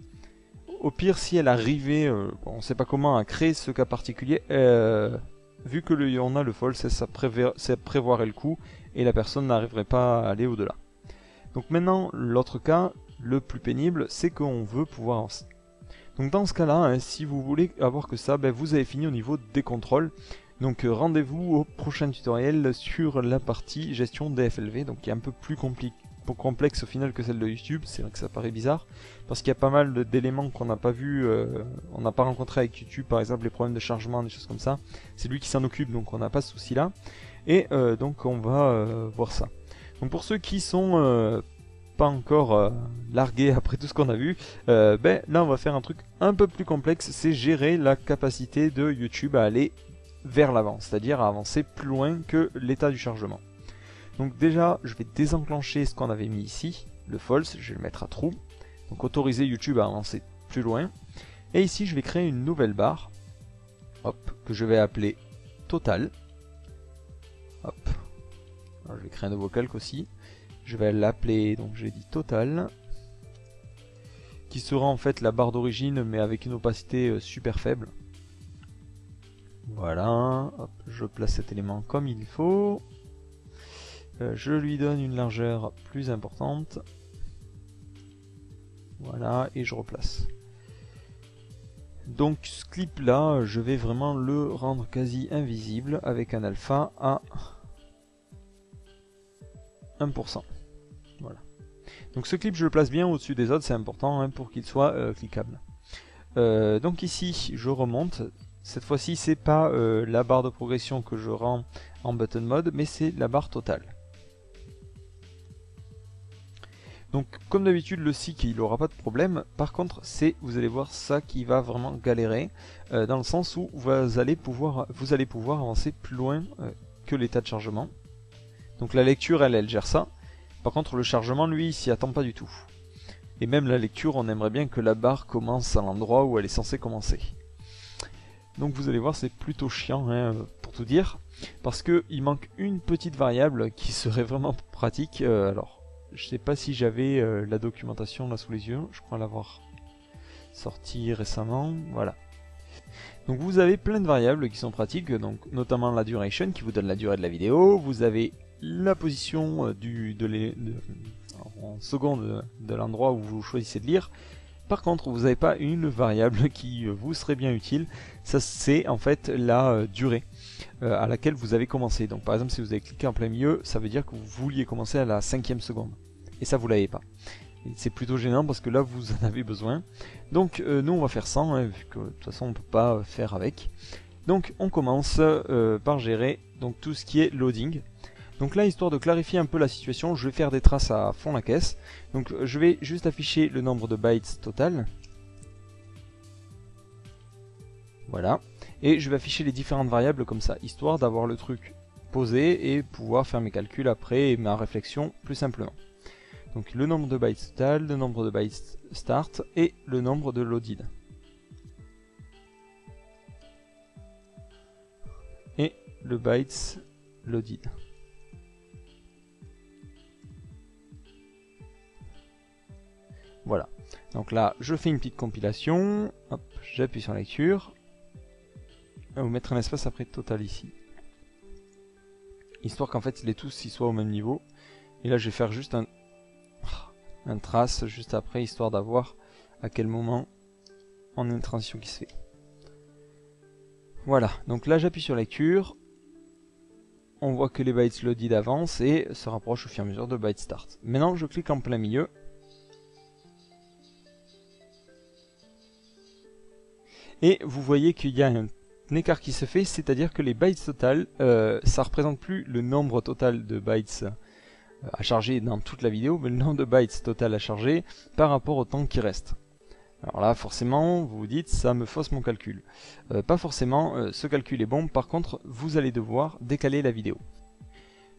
Speaker 1: Au pire, si elle arrivait, on ne sait pas comment, à créer ce cas particulier, vu que on a le false, ça prévoirait le coup et la personne n'arriverait pas à aller au-delà. Donc maintenant, l'autre cas, le plus pénible, c'est qu'on veut pouvoir avancer. Donc dans ce cas-là, hein, si vous voulez avoir que ça, vous avez fini au niveau des contrôles. Donc rendez-vous au prochain tutoriel sur la partie gestion des FLV, donc qui est un peu plus complexe au final que celle de YouTube. C'est vrai que ça paraît bizarre, parce qu'il y a pas mal d'éléments qu'on n'a pas vu, on n'a pas rencontré avec YouTube, par exemple les problèmes de chargement, des choses comme ça. C'est lui qui s'en occupe, donc on n'a pas ce souci là. Et donc on va voir ça. Donc pour ceux qui sont pas encore largués après tout ce qu'on a vu, là on va faire un truc un peu plus complexe, c'est gérer la capacité de YouTube à aller vers l'avant, c'est-à-dire à avancer plus loin que l'état du chargement. Donc déjà, je vais désenclencher ce qu'on avait mis ici, le false, je vais le mettre à true, donc autoriser YouTube à avancer plus loin. Et ici, je vais créer une nouvelle barre, hop, que je vais appeler total. Hop, alors, je vais créer un nouveau calque aussi. Je vais l'appeler, donc j'ai dit total, qui sera en fait la barre d'origine, mais avec une opacité super faible. Voilà, hop, je place cet élément comme il faut. Je lui donne une largeur plus importante. Voilà, et je replace. Donc ce clip là, je vais vraiment le rendre quasi invisible avec un alpha à 1%. Voilà. Donc ce clip je le place bien au-dessus des autres, c'est important hein, pour qu'il soit cliquable. Donc ici je remonte. Cette fois-ci c'est pas la barre de progression que je rends en button mode, mais c'est la barre totale. Donc comme d'habitude le SIC il n'aura pas de problème, par contre c'est, vous allez voir ça qui va vraiment galérer, dans le sens où vous allez pouvoir avancer plus loin que l'état de chargement. Donc la lecture elle gère ça, par contre le chargement lui il s'y attend pas du tout. Et même la lecture on aimerait bien que la barre commence à l'endroit où elle est censée commencer. Donc vous allez voir c'est plutôt chiant hein, pour tout dire, parce que il manque une petite variable qui serait vraiment pratique, alors... Je sais pas si j'avais la documentation là sous les yeux, je crois l'avoir sorti récemment, voilà. Donc vous avez plein de variables qui sont pratiques, donc notamment la duration qui vous donne la durée de la vidéo, vous avez la position en seconde de l'endroit où vous choisissez de lire. Par contre vous n'avez pas une variable qui vous serait bien utile, ça c'est en fait la durée à laquelle vous avez commencé. Donc par exemple si vous avez cliqué en plein milieu, ça veut dire que vous vouliez commencer à la 5e seconde. Et ça vous l'avez pas. C'est plutôt gênant parce que là vous en avez besoin. Donc nous on va faire 100, hein, vu que de toute façon on peut pas faire avec. Donc on commence par gérer donc, tout ce qui est loading. Donc là histoire de clarifier un peu la situation, je vais faire des traces à fond la caisse. Donc je vais juste afficher le nombre de bytes total. Voilà. Et je vais afficher les différentes variables comme ça, histoire d'avoir le truc posé et pouvoir faire mes calculs après et ma réflexion plus simplement. Donc le nombre de bytes total, le nombre de bytes start et le nombre de loaded. Et le bytes loaded. Voilà. Donc là, je fais une petite compilation. Hop, j'appuie sur lecture. Je vais vous mettre un espace après total ici. Histoire qu'en fait les tous ils soient au même niveau. Et là je vais faire juste un trace juste après, histoire d'avoir à quel moment on a une transition qui se fait. Voilà, donc là j'appuie sur lecture. On voit que les bytes loaded avancent et se rapprochent au fur et à mesure de bytes start. Maintenant je clique en plein milieu. Et vous voyez qu'il y a un écart qui se fait, c'est-à-dire que les bytes total, ça représente plus le nombre total de bytes à charger dans toute la vidéo, mais le nombre de bytes total à charger par rapport au temps qui reste. Alors là, forcément, vous vous dites, ça me fausse mon calcul. Pas forcément, ce calcul est bon, par contre, vous allez devoir décaler la vidéo.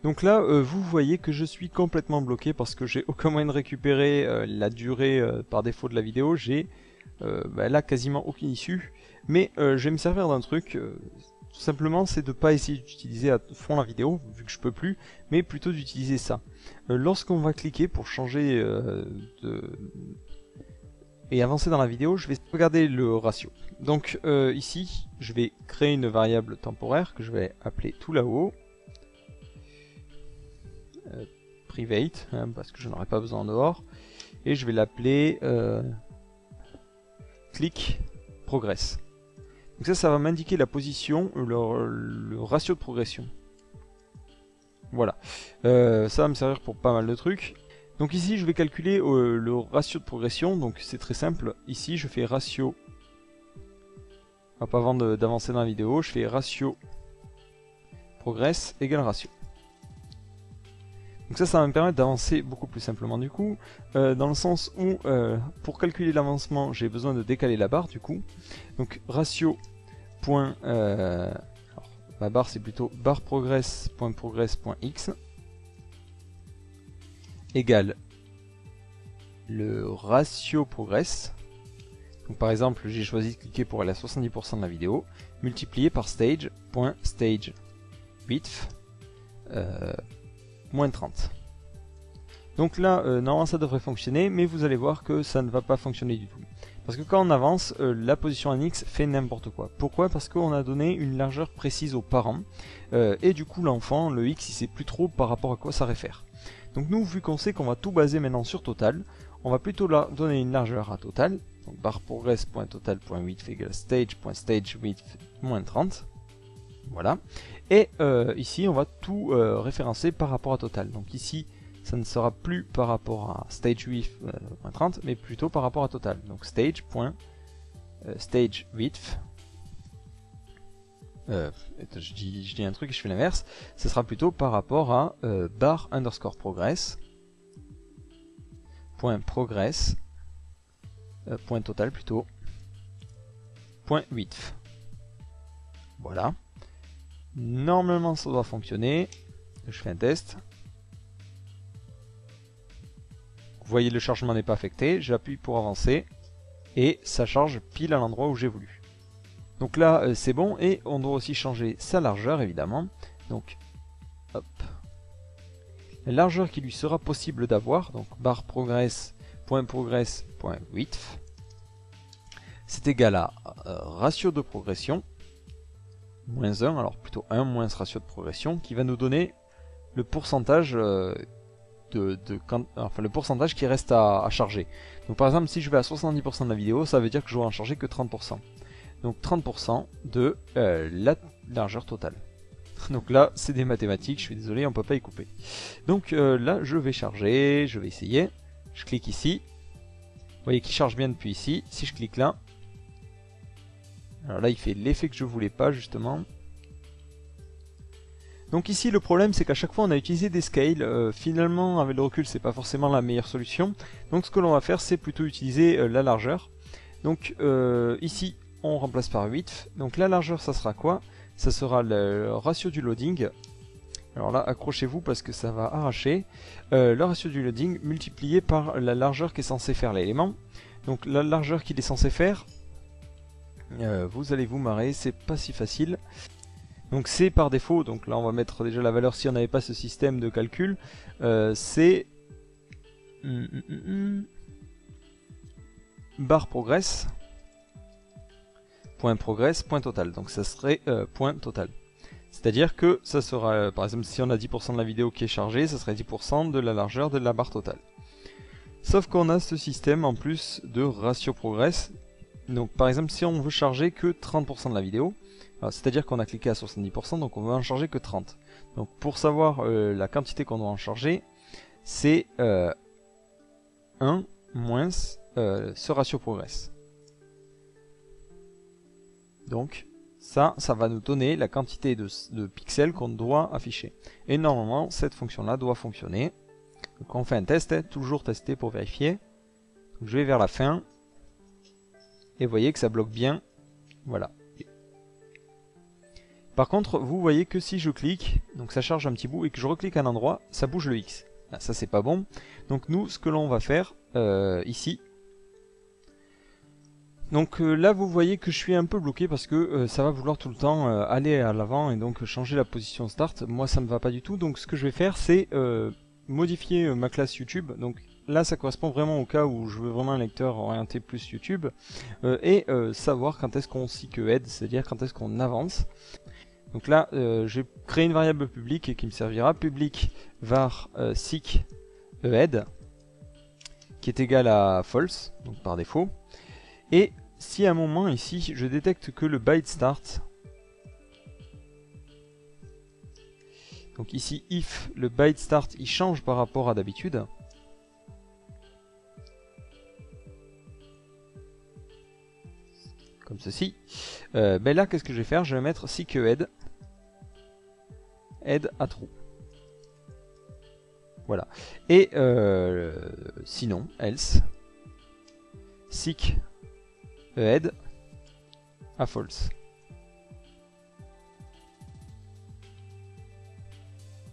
Speaker 1: Donc là, vous voyez que je suis complètement bloqué parce que j'ai aucun moyen de récupérer la durée par défaut de la vidéo. J'ai là quasiment aucune issue, mais je vais me servir d'un truc. Tout simplement, c'est de ne pas essayer d'utiliser à fond la vidéo, vu que je peux plus, mais plutôt d'utiliser ça. Lorsqu'on va cliquer pour changer et avancer dans la vidéo, je vais regarder le ratio. Donc ici, je vais créer une variable temporaire que je vais appeler tout là-haut. Private, hein, parce que je n'aurai pas besoin en dehors. Et je vais l'appeler click progress. Donc ça va m'indiquer la position, le ratio de progression. Voilà. Ça va me servir pour pas mal de trucs. Donc ici, je vais calculer le ratio de progression. Donc c'est très simple. Ici, je fais ratio. Hop, avant d'avancer dans la vidéo, je fais ratio progress égale ratio. Donc ça va me permettre d'avancer beaucoup plus simplement du coup, dans le sens où pour calculer l'avancement, j'ai besoin de décaler la barre du coup. Donc ratio point, alors, ma barre c'est plutôt barre progress.progress.x égale le ratio progress. Donc par exemple, j'ai choisi de cliquer pour aller à 70% de la vidéo, multiplié par stage.stage width moins 30. Donc là, normalement ça devrait fonctionner, mais vous allez voir que ça ne va pas fonctionner du tout. Parce que quand on avance, la position en X fait n'importe quoi. Pourquoi? Parce qu'on a donné une largeur précise aux parents, et du coup l'enfant, le X, il sait plus trop par rapport à quoi ça réfère. Donc nous, vu qu'on sait qu'on va tout baser maintenant sur total, on va plutôt donner une largeur à total. Donc barre progress.total.width égale stage.stagewidth moins 30. Voilà. Et ici, on va tout référencer par rapport à total. Donc ici, ça ne sera plus par rapport à stagewidth moins 30, mais plutôt par rapport à total. Donc stage.stagewidth. Je dis un truc et je fais l'inverse. Ce sera plutôt par rapport à bar underscore progress point progress, point total plutôt, point width. Voilà. Normalement ça doit fonctionner. Je fais un test. Vous voyez, le chargement n'est pas affecté. J'appuie pour avancer et ça charge pile à l'endroit où j'ai voulu. Donc là c'est bon, et on doit aussi changer sa largeur évidemment. Donc hop, la largeur qui lui sera possible d'avoir, donc barre progress, point width, c'est égal à ratio de progression moins 1, alors plutôt 1 moins ratio de progression, qui va nous donner le pourcentage le pourcentage qui reste à charger. Donc par exemple, si je vais à 70% de la vidéo, ça veut dire que je vais en charger que 30%. Donc 30% de la largeur totale. Donc là, c'est des mathématiques, je suis désolé, on ne peut pas y couper. Donc là, je vais charger, je vais essayer. Je clique ici. Vous voyez qu'il charge bien depuis ici. Si je clique là, alors là, il fait l'effet que je voulais pas, justement. Donc ici, le problème, c'est qu'à chaque fois, on a utilisé des scales. Finalement, avec le recul, c'est pas forcément la meilleure solution. Donc ce que l'on va faire, c'est plutôt utiliser la largeur. Donc ici, on remplace par 8. Donc la largeur, ça sera quoi? Ça sera le ratio du loading. Alors là, accrochez-vous parce que ça va arracher. Le ratio du loading multiplié par la largeur qui est censée faire l'élément. Donc la largeur qu'il est censé faire, vous allez vous marrer, c'est pas si facile. Donc c'est par défaut, donc là on va mettre déjà la valeur si on n'avait pas ce système de calcul. C'est barre progress, point total. Donc ça serait point total. C'est-à-dire que ça sera, par exemple, si on a 10% de la vidéo qui est chargée, ça serait 10% de la largeur de la barre totale. Sauf qu'on a ce système en plus de ratio progress. Donc par exemple, si on veut charger que 30% de la vidéo, c'est-à-dire qu'on a cliqué à 70%, donc on veut en charger que 30. Donc pour savoir la quantité qu'on doit en charger, c'est 1 moins ce ratio progress. Donc ça va nous donner la quantité de pixels qu'on doit afficher. Et normalement, cette fonction-là doit fonctionner. Donc on fait un test, toujours tester pour vérifier. Donc je vais vers la fin. Et vous voyez que ça bloque bien. Voilà. Par contre, vous voyez que si je clique, donc ça charge un petit bout, et que je reclique à un endroit, ça bouge le X. Là, ça c'est pas bon. Donc nous, ce que l'on va faire ici. Donc là, vous voyez que je suis un peu bloqué parce que ça va vouloir tout le temps aller à l'avant et donc changer la position start. Moi, ça me va pas du tout. Donc ce que je vais faire, c'est modifier ma classe YouTube. Donc là, ça correspond vraiment au cas où je veux vraiment un lecteur orienté plus YouTube et savoir quand est-ce qu'on seek head, c'est-à-dire quand est-ce qu'on avance. Donc là, j'ai créé une variable publique qui me servira, public var seek head, qui est égal à false, donc par défaut. Et si à un moment ici, je détecte que le byte start, donc ici if le byte start il change par rapport à d'habitude, comme ceci, ben là qu'est-ce que je vais faire? Je vais mettre seek head à true. Voilà. Et sinon, else, seek head à false.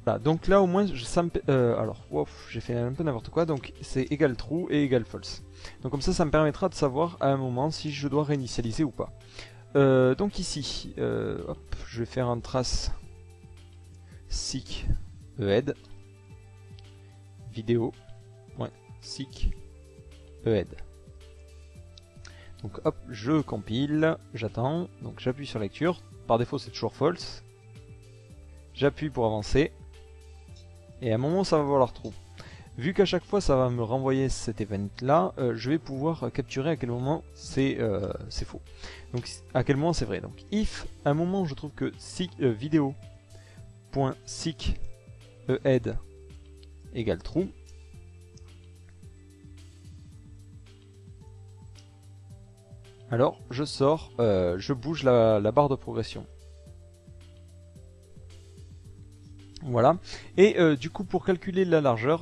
Speaker 1: Voilà, donc là au moins, alors, j'ai fait un peu n'importe quoi, donc c'est égal true et égal false. Donc comme ça me permettra de savoir à un moment si je dois réinitialiser ou pas. Donc ici, hop, je vais faire un trace seek head vidéo.seek head. Donc hop, je compile, j'attends, donc j'appuie sur lecture, par défaut c'est toujours false, j'appuie pour avancer, et à un moment ça va valoir true. Vu qu'à chaque fois ça va me renvoyer cet event là, je vais pouvoir capturer à quel moment c'est faux. Donc à quel moment c'est vrai. Donc if à un moment je trouve que vidéo.seek head égale true, alors je sors, je bouge la barre de progression. Voilà, et du coup pour calculer la largeur,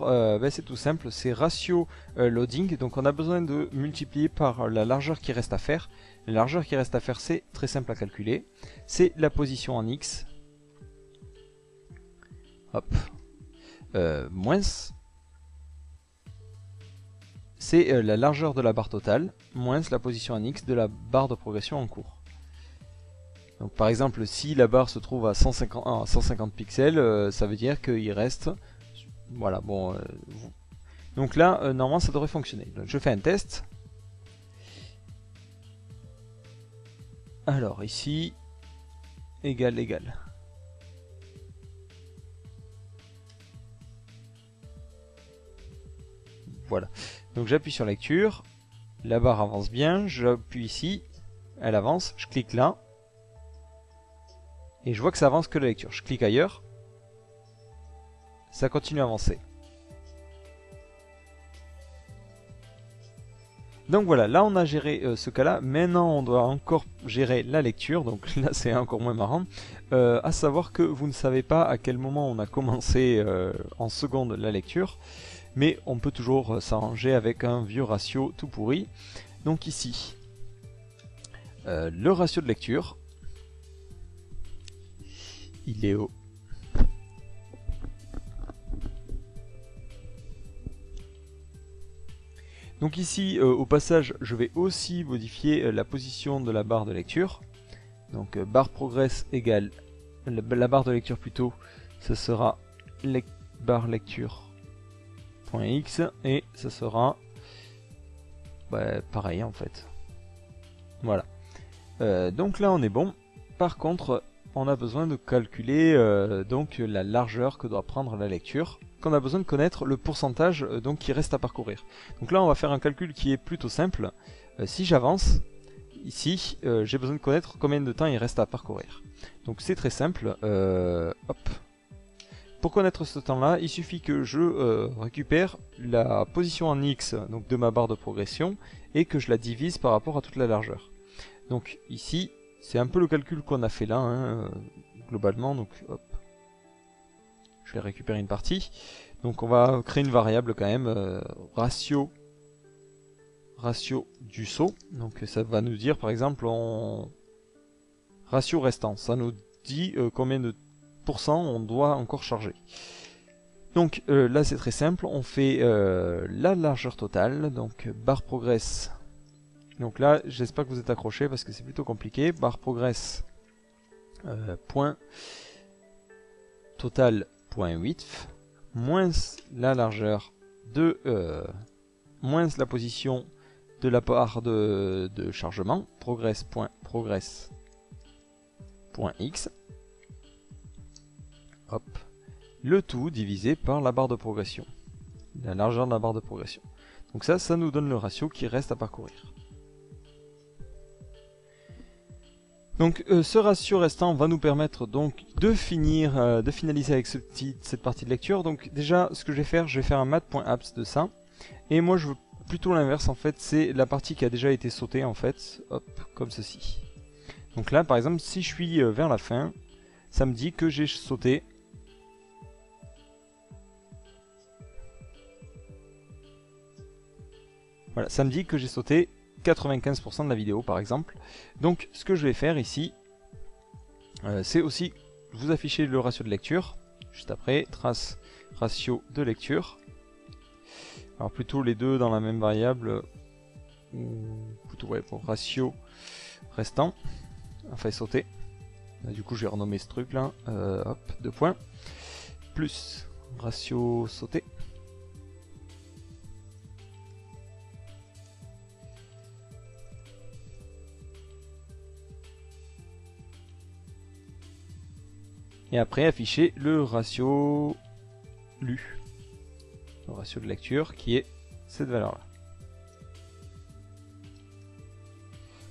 Speaker 1: c'est tout simple, c'est ratio loading, donc on a besoin de multiplier par la largeur qui reste à faire. La largeur qui reste à faire, c'est très simple à calculer, c'est la position en X, hop, moins, c'est la largeur de la barre totale, moins la position en X de la barre de progression en cours. Donc par exemple, si la barre se trouve à 150 pixels, ça veut dire qu'il reste... Voilà, bon... Donc là, normalement, ça devrait fonctionner. Donc je fais un test. Alors ici, égal, égal. Voilà. Donc j'appuie sur lecture. La barre avance bien. J'appuie ici. Elle avance. Je clique là. Et je vois que ça avance que la lecture. Je clique ailleurs. Ça continue à avancer. Donc voilà, là on a géré ce cas-là. Maintenant on doit encore gérer la lecture. Donc là c'est encore moins marrant. À savoir que vous ne savez pas à quel moment on a commencé en seconde la lecture. Mais on peut toujours s'arranger avec un vieux ratio tout pourri. Donc ici, le ratio de lecture. Il est au... Donc ici, au passage, je vais aussi modifier la position de la barre de lecture. Donc barre progress égale la barre de lecture plutôt, ce sera barre lecture.x et ce sera pareil en fait. Voilà. Donc là on est bon. Par contre, on a besoin de calculer donc la largeur que doit prendre la lecture, qu'on a besoin de connaître le pourcentage donc qui reste à parcourir. Donc là on va faire un calcul qui est plutôt simple. Si j'avance, ici j'ai besoin de connaître combien de temps il reste à parcourir. Donc c'est très simple. Hop. Pour connaître ce temps là, il suffit que je récupère la position en X donc de ma barre de progression et que je la divise par rapport à toute la largeur. Donc ici, c'est un peu le calcul qu'on a fait là, hein, globalement. Donc, hop. Je vais récupérer une partie. Donc, on va créer une variable quand même, ratio du saut. Donc, ça va nous dire, par exemple, ratio restant. Ça nous dit combien de pourcents on doit encore charger. Donc, là, c'est très simple. On fait la largeur totale. Donc, barre progress. Donc là, j'espère que vous êtes accrochés parce que c'est plutôt compliqué. Barre progress point total point width moins la largeur de moins la position de la barre de chargement progress point x. Hop, le tout divisé par la barre de progression, la largeur de la barre de progression. Donc ça nous donne le ratio qui reste à parcourir. Donc ce ratio restant va nous permettre donc de finaliser avec cette partie de lecture. Donc déjà ce que je vais faire un math.apps de ça. Et moi je veux plutôt l'inverse en fait, c'est la partie qui a déjà été sautée en fait, hop, comme ceci. Donc là par exemple si je suis vers la fin, ça me dit que j'ai sauté voilà, ça me dit que j'ai sauté 95% de la vidéo par exemple. Donc ce que je vais faire ici, c'est aussi vous afficher le ratio de lecture. Juste après, trace ratio de lecture. Alors plutôt les deux dans la même variable, ou plutôt ouais, pour ratio restant, enfin sauter. Là, du coup je vais renommer ce truc là, hop, 2 points, plus ratio sauter. Et après afficher le ratio lu, le ratio de lecture qui est cette valeur là.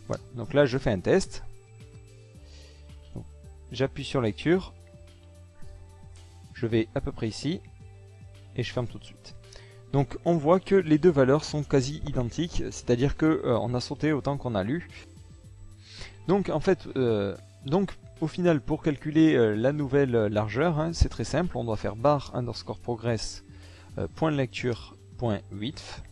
Speaker 1: Voilà, donc là je fais un test. J'appuie sur lecture, je vais à peu près ici et je ferme tout de suite. Donc on voit que les deux valeurs sont quasi identiques, c'est à dire que on a sauté autant qu'on a lu. Donc en fait, au final, pour calculer la nouvelle largeur, hein, c'est très simple, on doit faire bar underscore progress point de lecture point width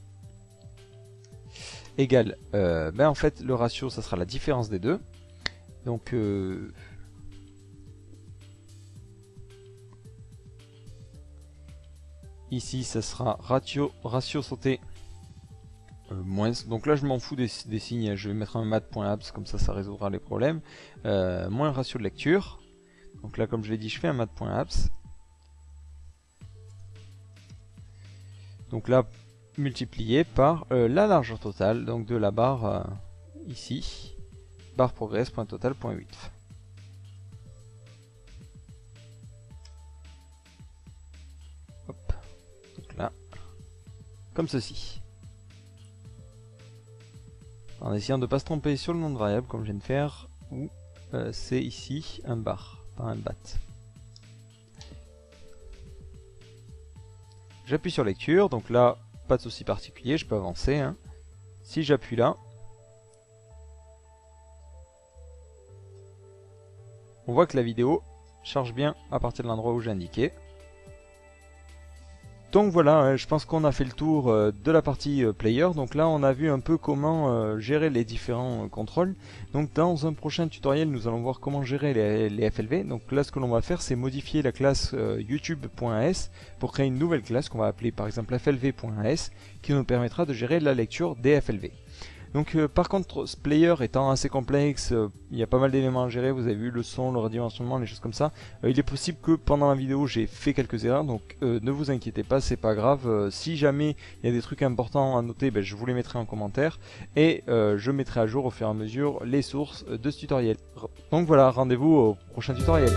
Speaker 1: égale, en fait le ratio ça sera la différence des deux. Donc ici ça sera ratio sauté moins, donc là je m'en fous des signes, je vais mettre un mat.abs, comme ça résoudra les problèmes, moins ratio de lecture, donc là comme je l'ai dit je fais un mat.abs, donc là multiplié par la largeur totale, donc de la barre ici, barre progress.total.width. Hop, donc là, comme ceci. En essayant de ne pas se tromper sur le nom de variable comme je viens de faire, où c'est ici un bar, pas un bat. J'appuie sur lecture, donc là, pas de souci particulier, je peux avancer. Hein. Si j'appuie là, on voit que la vidéo charge bien à partir de l'endroit où j'ai indiqué. Donc voilà, je pense qu'on a fait le tour de la partie player. Donc là, on a vu un peu comment gérer les différents contrôles. Donc dans un prochain tutoriel, nous allons voir comment gérer les FLV. Donc là, ce que l'on va faire, c'est modifier la classe youtube.as pour créer une nouvelle classe qu'on va appeler par exemple flv.as qui nous permettra de gérer la lecture des FLV. Donc par contre, ce player étant assez complexe, il y a pas mal d'éléments à gérer, vous avez vu le son, le redimensionnement, les choses comme ça. Il est possible que pendant la vidéo j'ai fait quelques erreurs, donc ne vous inquiétez pas, c'est pas grave. Si jamais il y a des trucs importants à noter, je vous les mettrai en commentaire et je mettrai à jour au fur et à mesure les sources de ce tutoriel. Donc voilà, rendez-vous au prochain tutoriel.